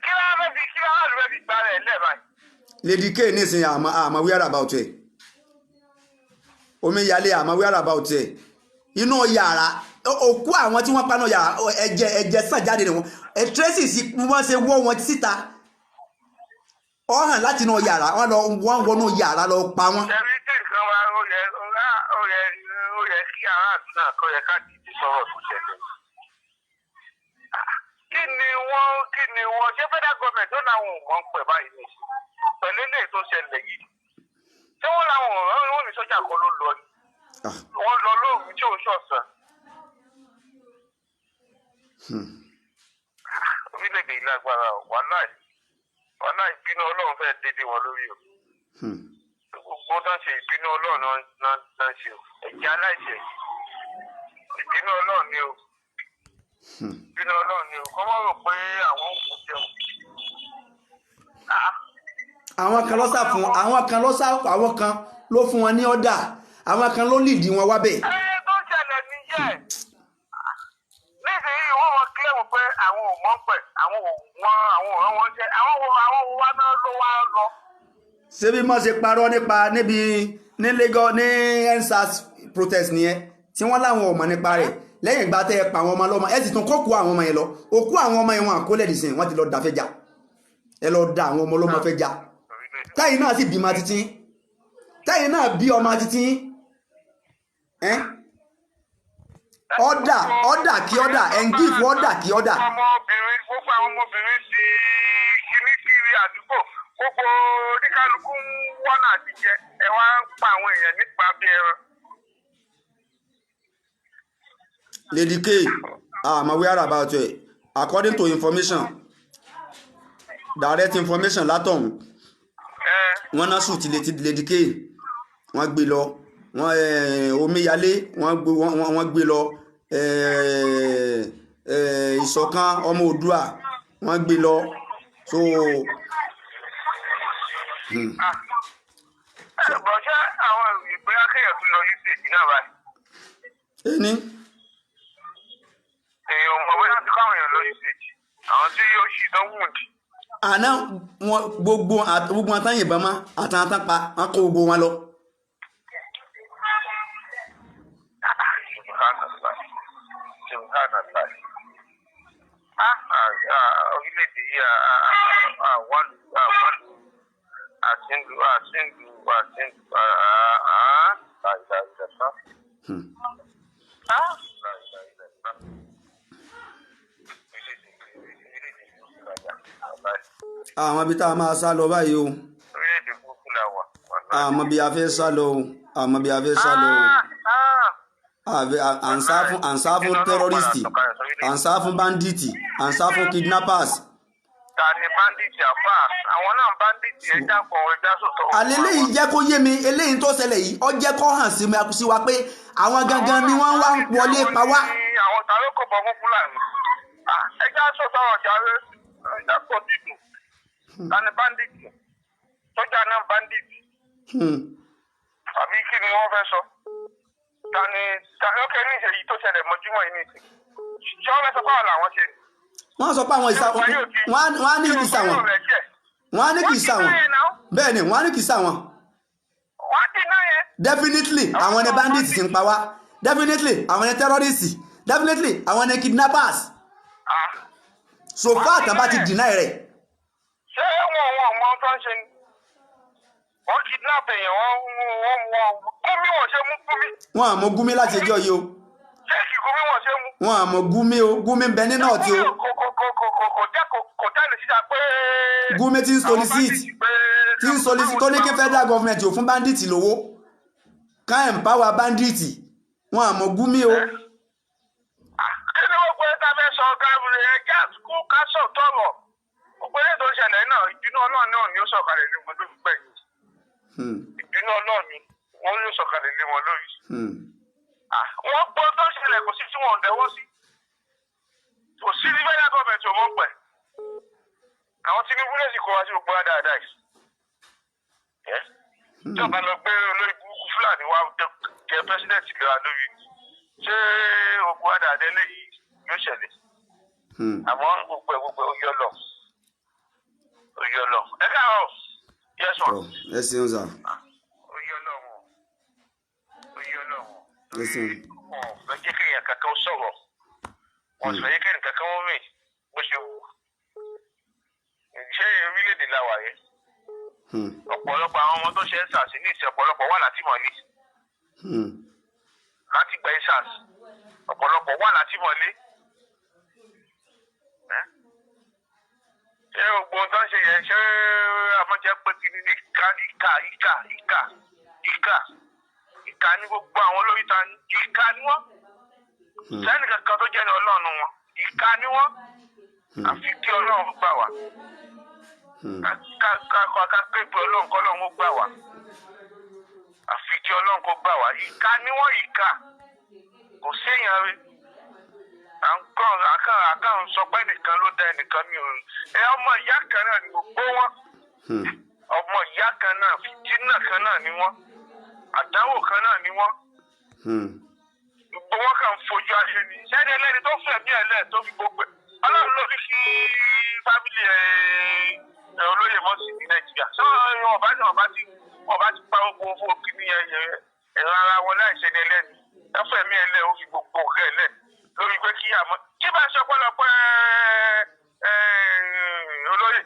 Kí láwọn fẹ́ fi gbá rẹ̀ lẹ́ẹ̀ báyìí. Lady K nísìnyí àmọ́ wíyàrá about ẹ̀ Omíyalé àmọ́ wíyàrá about ẹ̀ inú yàrá òkú àwọn tí wọ́n paná yàrá ẹ̀jẹ̀ sàn jáde nìwọ̀n tracy sí wọ́n ṣe wọ́ wọn síta ọ hàn láti inú yàrá wọ́n wọnú yàrá lọ pa wọ́n. ẹ̀rí tí nǹkan wa ó yẹ kí aráàlú náà kọ́ yẹ ká dìde sọ̀rọ̀ tó ṣẹlẹ̀. Kí ni wọ́n ṣé federal government tó láwọn ò mọ̀ ń pẹ̀ báyìí ní pẹ̀lú ilé tó ṣẹlẹ̀ yìí ṣé wọ́n láwọn ò ní sọ́jà kan ló lọ ni wọ́n lọ lóòrùn tí ò ń ṣọ̀sán. Orílẹ̀-èdè yìí lágbára wàhálà ìbínú Ọlọ́run fẹ́ẹ́ dédé wọn lórí o. Gbogbo náà ṣe ìbínú Ọlọ́run náà ṣe o. Ẹ̀jẹ̀ aláìṣẹ̀ ìbínú Ọlọ́run ni o. Ìbínú Ọlọ́run ni o. Kọ́ mọ́ rò pé àwọn òkú jẹun. Àwọn kan ló fún wọn ní ọ̀dà àwọn kan ló lìdí wọn wábẹ̀. Tó ṣẹlẹ̀ níyẹn nísìnyí wọ́n kílẹ̀mù pé àwọn ò mọ̀ pẹ̀ ṣé bí mo ṣe parọ́ nípa níbi ní Lagos ní EndSARS protest nìyẹn tí wọ́n láwọn ọmọ nípa rẹ̀ lẹ́yìn ìgbà tẹ́ ẹ pa àwọn ọmọ lọ́mọ ẹ sì tún kókó àwọn ọmọ yẹn lọ òkú àwọn ọmọ yẹn wọn àkólẹ̀ dìsìn wọ́n ti lọ dàfẹ́ jà ẹ lọ da àwọn ọmọ ọlọ́mọ fẹ́ jà táyì náà sì bímọ títí táyì náà bí ọmọ títí ọ̀dà kí ọ̀dà ẹ̀ǹgífù ọ̀dà kí ọ̀dà. ọmọbìnrin gbogbo àwọn ọmọbìnrin ti kíní kiri àdúgbò gbogbo oníkálukú ń wọ́nà àtijẹ ẹ wá ń pa àwọn èèyàn nípa bí ẹran. Lady K, I'm aware about it. According to information, direct information látọ̀hún wọ́n náà sùn ti Lady K wọ́n gbé lọ wọ́n omíyalé wọ́n gbé lọ ìṣọ̀kan ọmọ Oòduà wọ́n gbé lọ so. bọ̀ṣẹ́ àwọn ìgbé akéèyàn tún lọ yí sí èdè náà báyìí. ẹni. èèyàn mọ̀ bóyá ti káwọn èèyàn lọ yí sí èdè àwọn tí yóò ṣì dánwò dì. àná wọn gbogbo àtàyìnbọn mọ́ àtàtàpá wọn kó gbogbo wọn lọ. orílẹ̀-èdè yìí àwọ̀lù àṣìǹdù àwọn ibi tá a máa sá lọ báyìí o orílẹ̀-èdè burúkú la wà. àmọ́ bí a fẹ́ sá lọ o àmọ́ bí a fẹ́ sá lọ o à ń sá fún terrorist à ń sá fún bandit à ń sá fún kidnappers. ta ni bandit àfà àwọn náà bandit ẹja pọ̀ ẹja sọ̀tọ̀. àlẹ́ eléyìí jẹ́ kó yé mi eléyìí tó ṣẹlẹ̀ yìí ó jẹ́ kó hàn sí wa pé àwọn gangan ni wọ́n wá ń wọlé pa wá. àwọn tàbí kò bọ̀ fún Fúlàní ẹja sọ̀tọ̀ ọ̀jà rẹ̀ ẹja pọ̀ dídùn ta ni bandit sọ́jà náà bandit àbí kí ni wọ́n fẹ́ sọ tani ókè ní ìṣèyí tó ṣẹlẹ̀ mọ́júmọ́ yìí nìsín ṣé wọ́n fẹ́ sọ pé àwọn làwọn ṣe. wọ́n sọ pé àwọn ìsà wọ́n á ní kìsà wọn wọ́n á ní kìsà wọn bẹ́ẹ̀ ni wọ́n á ní kìsà wọn. wọ́n ti ná yẹn. definitely àwọn ni bandits ti ń pa wá definitely àwọn ni terrorists definitely àwọn ni kidnappers so far àtàbá ti deny rẹ̀. ṣé wọn mọ tó ń ṣe ni wọ́n kidnap èèyàn wọ́n Gumi wọ́n ṣe mú Gumi. wọ́n àmọ́ Gumi láti ẹjọ́ yìí o. ṣé kí Gumi wọ́n ṣe mú. wọ́n àmọ́ Gumi o Gumi bẹ ní náà tí o. kò jáde síta pé. Gumi ti ń solicit tó ní kí federal government ò fún bandit lówó ká empower bandit wọ́n àmọ́ Gumi o. kí ni wọ́n pẹ́ tá a fẹ́ sọ gáàbùrì ẹ̀ gáàsì kú ká sọ̀ tọ̀lọ̀ òpèrè tó ṣẹlẹ̀ náà ìbínú Ọlọ́run náà ni ó sọ̀kalẹ̀ ní ọdún gbẹ̀yìn. ìbínú Ọlọ́run ni wọ́n yóò sọ̀kalẹ̀ lé wọn lórí. wọ́n gbọ́ tó ṣẹlẹ̀ kò sí tí wọ́n dẹ́wọ́ sí. kò sí ní federal government ò mọ̀ pẹ̀. àwọn Tinubu lè sì kó wá sí gbogbo dáadáa yìí. ìjọba lọ gbé olórí burúkú Fúlàní wá jẹ president lera lórí ṣé gbogbo dáadáa eléyìí yóò ṣẹlẹ̀. àmọ́ gbogbo oyè lọ. ẹ káàárọ̀ yẹ́sùn. ẹ ṣeun sà. Wọ́n fẹ́ jẹ́ kéèyàn kankan sọ̀rọ̀ wọ́n fẹ́ jẹ́ kéèyàn kankan wọ́n mì bó ṣe wù. ṣé orílẹ̀-èdè la wà yẹn? ọ̀pọ̀lọpọ̀ àwọn ọmọ tó ṣe ń sàṣì ní ìsìn ọ̀pọ̀lọpọ̀ wà látìmọ́lé. láti gba ìsàs ọ̀pọ̀lọpọ̀ wà látìmọ́lé. ṣé gbogbo ohun tó ń ṣe yẹn ṣé àmọ́jẹ́ pé kí ni ìka ní gbogbo àwọn olórí ta ní ìka ní wọ́n sẹ́ni kankan tó jẹ́ ní Ọlọ́run wọn ìka ní wọ́n àfi kí Ọlọ́run gbà wá ká pé pé Ọlọ́run kọ́ Ọlọ́run ó gbà wá àfi kí Ọlọ́run kó gbà wá ìka ní wọ́n ìka kò séèyàn rí àkàn sọ pé nìkan ló dá ẹnìkan mi ò rí ọmọ ìyá kan náà ni gbogbo wọn ọmọ ìyá kan náà fìtínà kan náà ni wọ́n àdánwò kan náà ni wọ́n. gbogbo wọn kàn fojú ayé ni sẹ́ni ẹlẹ́ni tó fẹ̀mí ẹ̀ lẹ́ẹ̀ tó fi gbogbo ẹ̀ Ọlọ́run ló fi kí fámìlì olóyè mọ́ sí ní Nàìjíríà ṣé ọba ti pa gbogbo owó kìíní ẹ̀rọ ara wọn láì ṣe ní ẹlẹ́ni ẹ̀fẹ̀mí ẹlẹ́ ó fi gbogbo ọ̀kẹ́ ẹlẹ́ lórí pé kí àmọ́ kí bá ṣe ọ̀pọ̀lọpọ̀ olóyè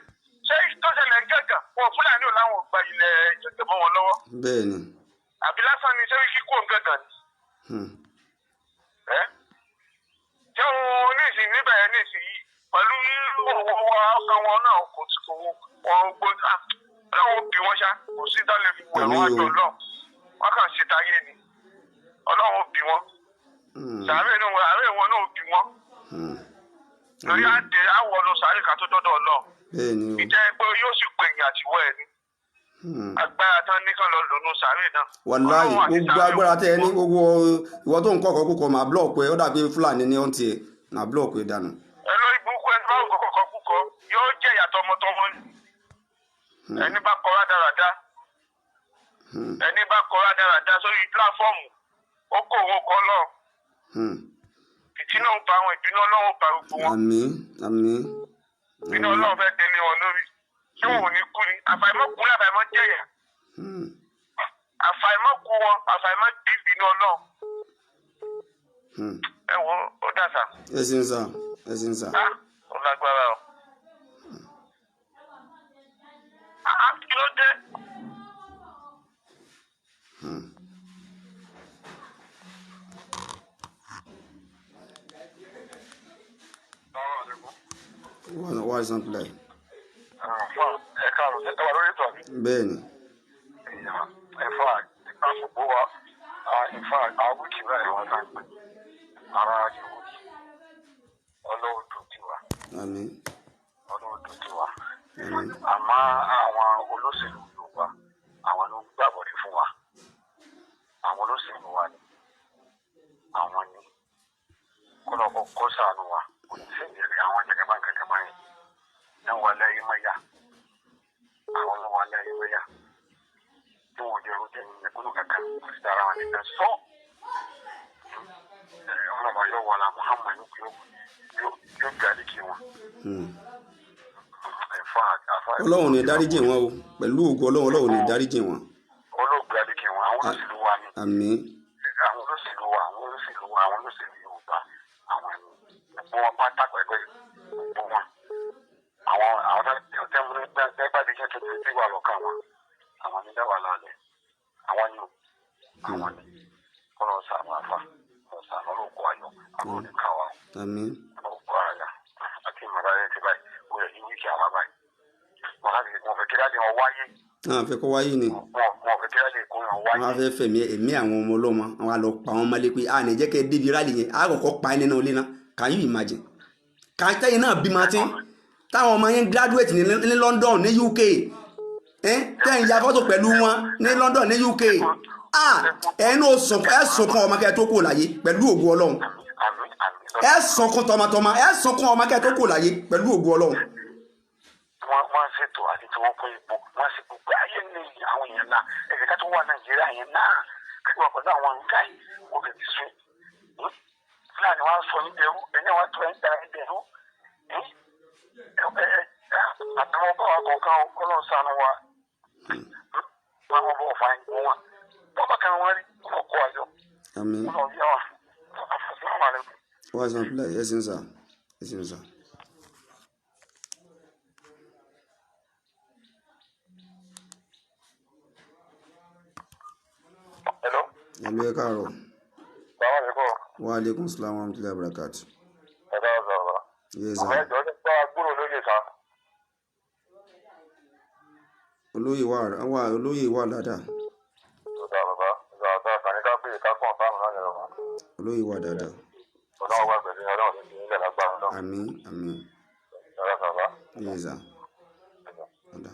ṣé tó ṣẹlẹ̀ gẹ́gẹ́ wọn Fúlàní ò láwọn gba ilẹ̀ ìjọ̀tẹ̀ mọ́ wọn lọ́wọ́. bẹ́ẹ̀ni. àbí lásán ni ṣé kíkó gẹ́gẹ́ ni. ṣé wọn oníṣìí níbẹ̀ yẹn níṣìí pẹ̀lú owó ọkàn wọn náà kò tí kò wọ́n gbóná ọlọ́run bí wọ́n ṣá kò sí dálé fi wọ̀ wọ́n àjọ náà wọ́n kàn ṣe táyé ni ọlọ́run bí wọ́n sàárè wọn náà bí wọ́n lórí àdé àwọnù sàárè ká tó dọ́dọ̀ náà ìjẹ́ pé yóò sì gbẹ̀yìn àtiwọ́ ẹ̀ ni agbára tán nìkan lọ lónú sàárè náà. wàláì gbogbo agbára tẹ ẹ ní gbogbo ìwọ tó ń kọ́ ọkọ̀ kúkọ máa blọọkù ẹ ó dàbí Fúlàní ní ọ̀ǹtì ẹ máa blọọkù ẹ dànù. ẹ lórí burúkú ẹni bá òkò kọ̀ọ̀kan kúkọ yóò jẹ́ ìyàtọ̀ ọmọtọmọ ni ẹni bá kọ rádaràda ẹni bá kọ rádaràda sórí pílàfọ́ọ̀mù ó kó owó kọ lọ ìtìná ń pa àwọn ìbínú Ọlọ́run pa gbogbo wọn. àmín àmín. ìbínú Ọlọ́run fẹ́ délé wọn lórí tí wọn ò ní kú ni àfàìmọ̀ kú ni àfàìmọ̀ jẹ̀yà àfàìmọ̀ kú wọn àfàìmọ̀ dí ìbínú Ọlọ́run. ẹ wo ó dà sá. ẹ sì ń sà ẹ sì ń sà. ó lágbára o. kí ló dé. why is not play. ẹ káàárọ̀ ẹ wà lórí ìtọ́. bẹ́ẹ̀ni. in fact nípa fòpó wa in fact àwọn wíkì báyìí wọn náà pè ara yòówù Ọlọ́run dùn tiwa. àmín. Ọlọ́run dùn tiwa. àmín. àmọ́ àwọn olóṣèlú Yorùbá àwọn ló gbàbọ̀dé fún wa àwọn olóṣèlú wa ni àwọn ni kọ́lọ́kọ́ kọ́ sànù wa kò ní sẹ́yìn rẹ̀ àwọn jẹgẹmọ́ yẹn ní wọn lẹ́yìn mọ́yà àwọn ló wà lẹ́yìn mọ́yà tí wọ́n jẹ́ oúnjẹ yẹn kúrò kankan kò sí dára wọn nìkan sọ ọlọ́mọ yóò wọlé Muhammad yóò gbàdí kí wọn. Ọlọ́run ní dáríjì wọn o pẹ̀lú ògo Ọlọ́run ní dáríjì wọn. olóògbé adìkì wọn àwọn olóṣèlú wa ni. àmín. àwọn olóṣèlú Yorùbá àwọn ẹni gbogbo wọn pátá pẹ̀lú gbogbo wọn àwọn tẹ́múrí gbẹ́gbàdé iṣẹ́ tó ti wà lọ́kàn wọn àwọn ní dáwà lálẹ́ àwọn ni kọ́lọ́ sàánú àfà kọ́lọ́ sàánú olóòkú ayọ̀ àwọn oníkàwá olóòkú àyà àti ìmọ̀láyé ti báyìí wọ́n yẹ ní wíkì àwọn báyìí wọ́n fẹ́ kí láti wọn wáyé. náà fẹ́ kó wáyé ni. wọ́n fẹ́ kí láti kó wọn wáyé. wọ́n á fẹ́ fẹ̀mí ẹ̀mí àwọn ọmọ ọlọ́mọ àwọn àlọ́ pa wọn mọ́lé pé a ní jẹ́ kẹ́ débi rálì yẹn a kọ́kọ́ pa ẹ́ nínú ilé náà can you imagine. kàńtẹ́yìn náà bí martin táwọn ọmọ yẹn graduate ní London ní UK tẹ́yìn ya fọ́tò pẹ̀lú wọn ní London ní UK ẹnu ẹ̀sùnkún ọmọ kẹ́ tó kò láyé pẹ̀lú ògo Ọlọ́run ẹ̀sùnkún tọmọtọmọ ẹ̀sùnkún ọmọ kẹ́ tó kò láyé pẹ̀lú ògo Ọlọ́run. wọ́n ṣètò àti tí wọ́n pín ipò wọ́n sì gbogbo ayé ní àwọn èèyàn náà ẹ̀ka tó wà Nàìjíríà yẹn náà kí wọ́n pẹ̀lú àwọn nǹkan yìí wọ́n fi ti sún Fúlàní wọn sọ ní ẹrú ẹ̀yìn wọn tó ẹ̀ ń da ẹ̀dẹ̀rú àtàwọn bá wà kọ̀ọ̀kan Ọlọ́run ṣàánú wa wọn bọ̀ fà ń gbọ́ wọn bọ́bá kan wọn rí ọkọ̀ ayọ̀ Ọlọ́run yẹ wa afọ̀sọ́mọ̀lẹ́kùn. wọ́n á sọ pé ẹ̀sìn sà ẹ̀sìn sà. Hello. Hello, ẹ káàárọ̀. Báwo ni kò? Wa alaikum salaam wa rahmatullahi wa barakatuh. Ẹ káàárọ̀ sọ̀rọ̀. Yes, sir. Àwọn ẹ̀jọ̀ ní pa gbúrò lóye sá. Olóyè wà dáadáa. Ọ̀dà bàbá ọ̀dà kàníkà pé ìka pọ̀ fáwọn náà yẹ̀rọ. Olóyè wà dáadáa. Ọlọ́run wà pẹ̀lú Ọlọ́run ní ilẹ̀ lágbára náà. Àmín àmín. Ọ̀dà bàbá. Yes, sir. Ọ̀dà.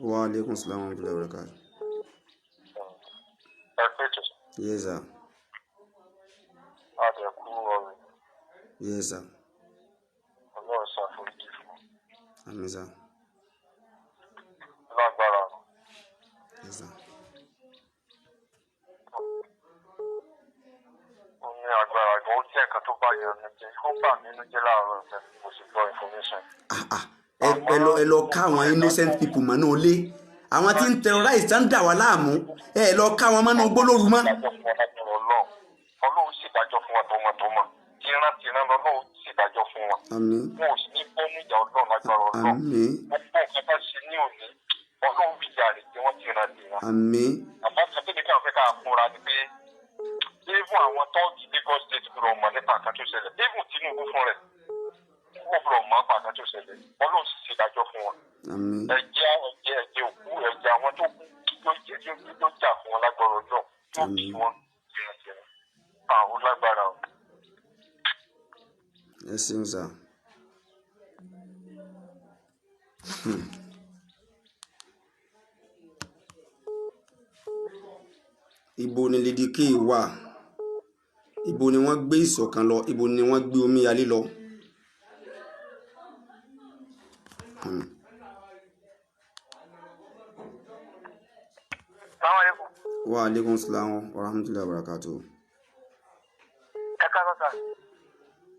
Wa alaikum salaam wa rahmatullahi wa barakatuh. Yes, sir. Yes, sir. Àmín, sir. Yes, sir. ó jẹ́ nǹkan tó bá yàn mí jẹ́ ó bà mí nínú jẹ́ láàárọ̀ ìfẹ́ mo sì gbọ́ information. ẹ lọ ká àwọn innocent people mọ́ náà lé àwọn tí ń terrorize tán dà wá láàmú ẹ lọ ká wọn mọ́ náà gbólóru mọ́. Ọlọ́run ṣèdájọ́ fún wa tọmọtọmọ tìran lọ́lọ́run ṣèdájọ́ fún wa. Wọn ò sì ní bọ́ níjà Ọlọ́run lágbára Ọlọ́run. Gbogbo nǹkan bá ṣe ní òní Ọlọ́run fi jà rè tí wọ́n tìran. Àbájá tó ní kí àwọn fẹ́ ká fúnra ni pé even àwọn tọ́ọ̀gì Lagos State gbọ́dọ̀ mọ̀ nípa àkàn tó ṣẹlẹ̀ even Tinubu fún rẹ̀ wọ́n gbọ́dọ̀ mọ̀ nípa àkàn tó ṣẹlẹ̀ Ọlọ́run sì ṣèdájọ́ fún wọn. Ẹ̀jẹ̀ òkú ẹ̀jẹ̀ àwọn tó kú ló jà fún wọn lágbára Ọlọ́run tó bí wọn tìran. Àwọn lágbára o. Ẹ ṣeun sá. Ibo ni Lady K wà? Ibo ni wọ́n gbé ìṣọ̀kan lọ? Ibo ni wọ́n gbé omíyalé lọ? Wa alaikum salam wa rahmatullahi wa barakatuh.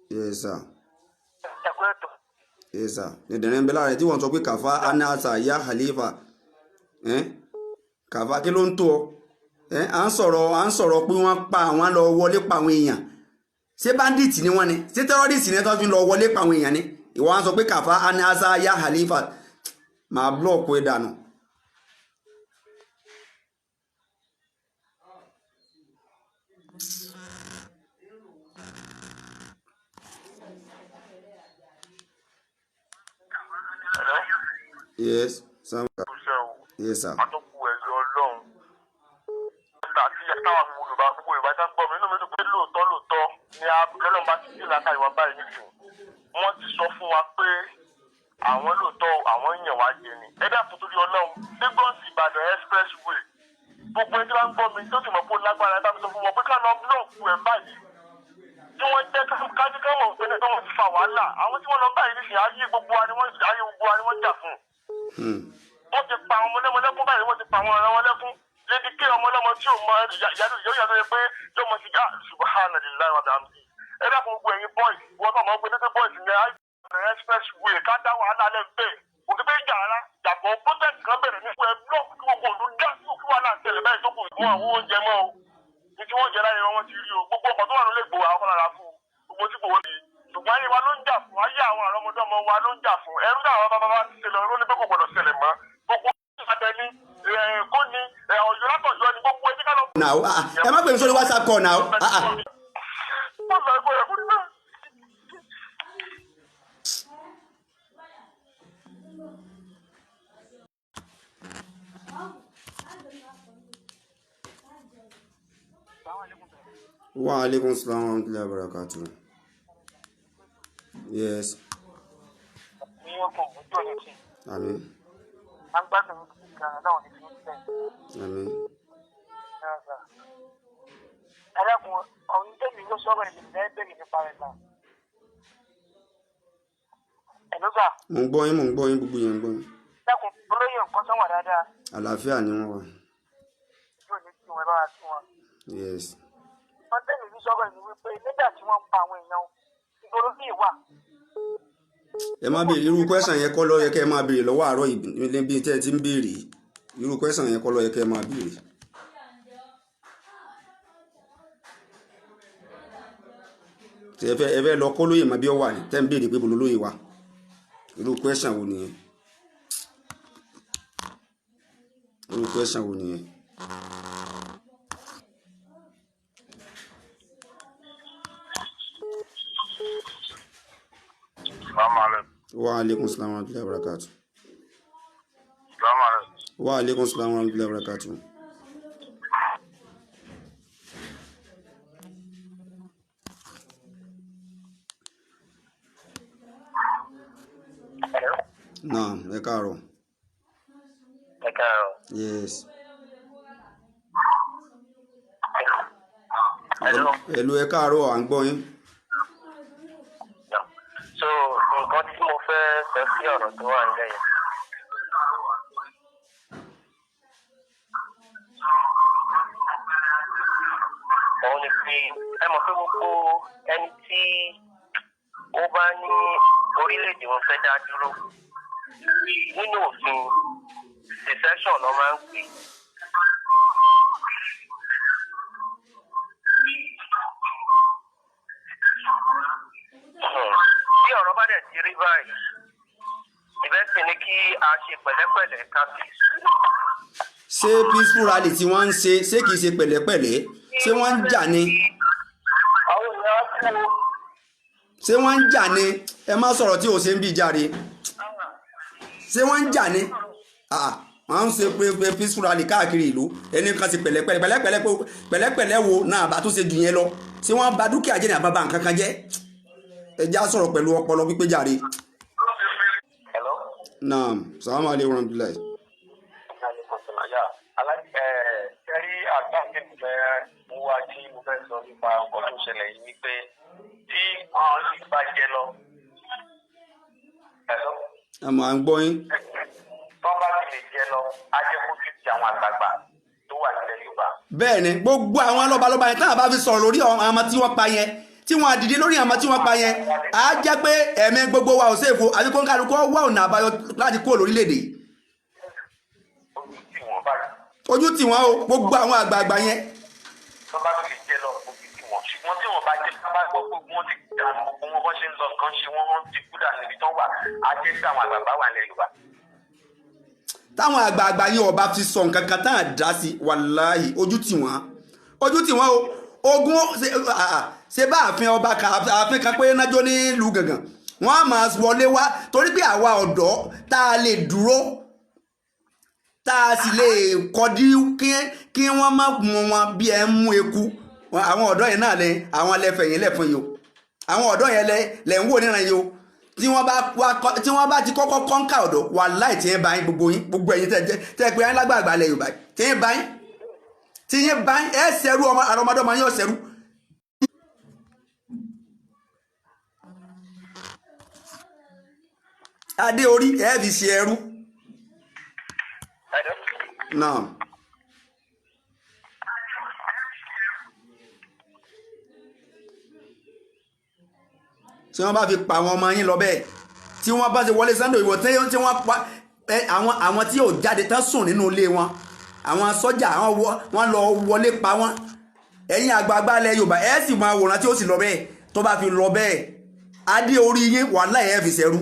Yes sir. Yes sir. Ẹ̀dẹ̀rẹ̀ ń bẹ lára rẹ̀ tí wọ́n sọ pé kàfá anasa ya Khalifa. Kàfá kí ló ń tó ọ? À ń sọ̀rọ̀ pé wọ́n pa àwọn lọ wọlé pa àwọn èèyàn. Ṣé bandit ni wọ́n ni? Ṣé terrorist ni tó fi lọ wọlé pa àwọn èèyàn ni? Ìwọ wọ́n sọ pé kàfá anasa ya Khalifa. Màá block ẹ dànù. Yes, Sam. Yes, sir. Àtọ́kù ẹ̀yọ Ọlọ́run. Àti táwọn Yorùbá gbogbo Yorùbá tá ń gbọ́ mi inú mi dùn pé lóòótọ́ ni Ọlọ́run bá ti dì látàrí wa báyìí nìkan. Wọ́n ti sọ fún wa pé àwọn lóòótọ́ àwọn yàn wá jẹ ni. Ẹ dákun torí Ọlọ́run Lagos Ìbàdàn expressway. Gbogbo ẹni tí wọ́n ń gbọ́ mi tó sì mọ̀ pé ó lágbára ẹ bá mi sọ fún wọn pé ká lọ búlọ̀ọ̀kù ẹ̀ báyìí. Tí wọ́n jẹ́ kájíkámọ̀ òpinlẹ̀ tó wọ́n ti fa wàhálà. Àwọn tí wọ́n lọ báyìí nísìnyí ayé gbogbo wa ni wọ́n jà fún. Wọ́n ti pa àwọn ọmọlẹ́mọlẹ́kún báyìí wọ́n ti pa àwọn ọ̀rẹ́ wọn lẹ́kún. Lady K ọmọlẹ́mọ tí ò mọ yàtọ̀ yẹ pé yóò mọ sí subhanallahi wa bihamdihi. Ẹ dákun gbogbo ẹ̀yin boys wọ́n kàn mọ́ pé tẹ́tẹ́ boys ní expressway ká dá wàhálà lẹ́ bẹ́ẹ̀. Òkè pé ìjà ara jàpọ̀ protest kan bẹ̀rẹ̀ ní ìpò ẹ̀ blọọkì kí gbogbo òdu dá sí òkú wàhálà tẹ̀lé báyìí tó kù fún àwọn oúnjẹ mọ́ o. Ní tí wọ́n jẹ láyé wọn ti rí o. Gbogbo ọkọ̀ tó wà ló lè gbòó àwọn lára fún gbogbo tí gbòó di. Ṣùgbọ́n ayé wa ló ń jà fún ayé àwọn àrọ́mọdọ́mọ wa ló ń jà fún ẹrú táwọn bàbá ti ṣe lọ ló ní pé kò gbọdọ̀ ṣẹlẹ̀ mọ́. Gbogbo ìṣàtẹ̀lí kò ní ọ̀yọ́ látọ̀yọ́ ni gbogbo ẹbí ká lọ. Ẹ má pè mí sórí WhatsApp call now. Wa alaikum salam wa rahmatullahi wa barakatuh. Yes. Amen. Amen. Mo ń gbọ́ yín gbogbo yẹn ń gbọ́ yín. Àlàáfíà ni wọ́n wà. Yes. Wọ́n tẹ̀lé ní sọ́rọ̀ ìlú wípé nígbà tí wọ́n ń pa àwọn èèyàn ìgboro ní ìwà. Ẹ má béèrè irú question yẹn kọ́ ló yẹ kẹ́ ẹ máa béèrè lọ́wọ́ àárọ̀ níbi tẹ́ ẹ ti ń béèrè. Irú question yẹn kọ́ ló yẹ kẹ́ ẹ máa béèrè. Ẹ fẹ́ lọ kó lóye mọ́ bí ó wà ní tẹ́ ń béèrè pé bolo lóye wà. Irú question wo nìyẹn? Irú question wo nìyẹn? Wa alaikum salam wa rahmatullahi wa barakatuh. Wa alaikum salam wa rahmatullahi wa barakatuh. Naam, ẹ káàárọ̀. Ẹ káàárọ̀. Yes. Hello, ẹ káàárọ̀, à ń gbọ́ yín. So, nǹkan tí mo fẹ́ sọ sí ọ̀rọ̀ tó wà nílẹ̀ yẹn. Òun ni pé ẹ mọ̀ pé gbogbo ẹni tí ó bá ní orílẹ̀-èdè wọn fẹ́ dá dúró nínú òfin secession ló máa ń pè. Bí ọ̀rọ̀ bá dẹ̀ ti rí báyìí ìbẹ́ sì ni kí a ṣe pẹ̀lẹ́pẹ̀lẹ́ ká fi. ṣé peaceful rally tí wọ́n ń ṣe kìí ṣe pẹ̀lẹ́pẹ̀lẹ́ ṣé wọ́n ń jà ni. àwọn èèyàn kú. ṣé wọ́n ń jà ni ẹ má sọ̀rọ̀ tí ò ṣe ń bí jáde ṣé wọ́n ń jà ni wọ́n ń ṣe pé peaceful rally káàkiri ìlú ẹni kan ṣe pẹ̀lẹ́pẹ̀lẹ́ wo náà bá tún ṣe jù yẹn lọ ṣé wọ́n bà dúkìá jẹ́ ní àbábá nǹkan kan jẹ́ ẹ já sọ̀rọ̀ pẹ̀lú ọpọlọ pípé jáde. naam salamu aleykum rahmatulahi. kẹ́rí àgbàkẹ́ mi fẹ́ mú wá tí mo fẹ́ sọ nípa ọkọ̀ tó ṣẹlẹ̀ yìí ni pé tí wọ́n sì bá jẹ lọ. àmọ́ à ń gbọ́ yín. tọ́ bá ti lè jẹ lọ á jẹ́ kó fi ti àwọn àgbààgbà tó wà nílẹ̀ Yorùbá. bẹ́ẹ̀ ni gbogbo àwọn lọ́balọ́ba yẹn táwọn bá fi sọ̀rọ̀ lórí àwọn ọmọ tí wọ́n pa yẹn tí wọ́n àdìdí lórí àwọn tí wọ́n pa yẹn á jẹ́ pé ẹ̀mí gbogbo wa ò séèfo àti kó ń kálukú wà ọ̀nà àbáyọ láti kúrò lórílẹ̀‐èdè. ojú tì wọ́n o gbogbo àwọn àgbààgbà yẹn. tó bá fi jẹ lọ ojú tì wọ́n ṣùgbọ́n tí wọ́n bá jẹ sábà gbọ́ gbogbo wọn ti dànù gbogbo wọn bọ́ ṣe ń lọ nǹkan ṣe wọ́n ti kú dànù níbi tó wà á jẹ́ sí àwọn àgbààgbà wà nílẹ̀ Yorùbá. táwọn àgbààgbà yẹn ọba fi sọ nǹkan kan tá à dá sí wàláhì ojú tì wọ́n o ogun ṣe bá ààfin ọba kan ààfin kan pé nájọ nílùú gàngàn wọ́n á máa wọlé wá torí pé àwa ọ̀dọ́ tá a lè dúró tá a sì lè kọjú kí wọ́n má mú wọn bí ẹ ń mú eku àwọn ọ̀dọ́ yẹn náà lẹ àwọn lẹ́fẹ̀yìn lẹ́fun yìí o àwọn ọ̀dọ́ yẹn lẹ̀ ń wò níran yìí o tí wọ́n bá ti kọ́kọ́ kọ́ńkà ọ̀dọ́ wàláhì tí yẹn bá yín gbogbo ẹ̀yin tẹ́ pé yín lágbàgbà lẹ̀ Yorùbá tí yẹn bá yín ẹ ṣẹrú ọmọdọ́mọ yín ọ̀ṣẹrú. adé orí ẹ fi ṣe ẹrú. náà. tí wọ́n bá fi pa àwọn ọmọ yín lọ bẹ́ẹ̀ tí wọ́n bá ti wọlé Sunday ìwọ̀ tí wọ́n pa àwọn tí yóò jáde tán sùn nínú ilé wọn àwọn sọ́jà wọ́n lọ wọlé pa wọ́n ẹ̀yin àgbààgbà ilẹ̀ Yorùbá ẹ̀ sì máa wòran tí ó sì lọ bẹ́ẹ̀ tó bá fi lọ bẹ́ẹ̀ adé orí yín wàláhì ẹ̀ fi ṣẹrú.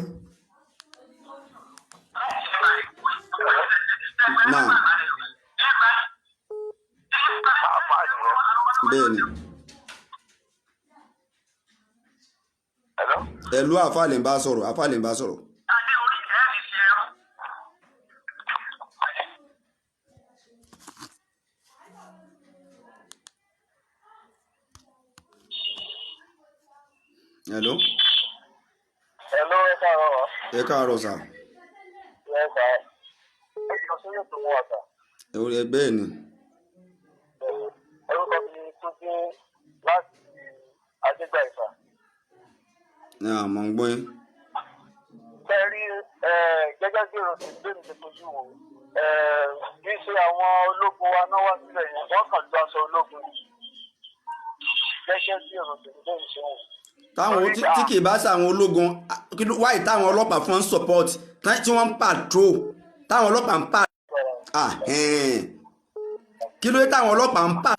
náà bẹ́ẹ̀ ni ẹ̀lú àfáà lè ń bá sọ̀rọ̀. Hello. Hello, ẹ káàárọ̀. Ẹ káàárọ̀ sà. Ẹ sà. Ẹ jọ sí ètò wọn àtà. Ẹ bẹ́ẹ̀ ni. Orúkọ mi Túnjí láti Adégbà Ìfà. Ní àmọ́ ń gbọ́ yín. Kẹ́rí gẹ́gẹ́ bí èrò ti gbé mi fojú wò. Kì í ṣe àwọn ológun wa náà wá sílẹ̀ yẹn, wọ́n kàn lu aṣọ ológun. Gẹ́gẹ́ bí èrò ti gbé mi ṣe wò. Táwọn tí kì í bá ṣàwọn ológun wáyé táwọn ọlọ́pàá fún support tí wọ́n ń patrol táwọn ọlọ́pàá ń pa kí ló dé táwọn ọlọ́pàá ń pa.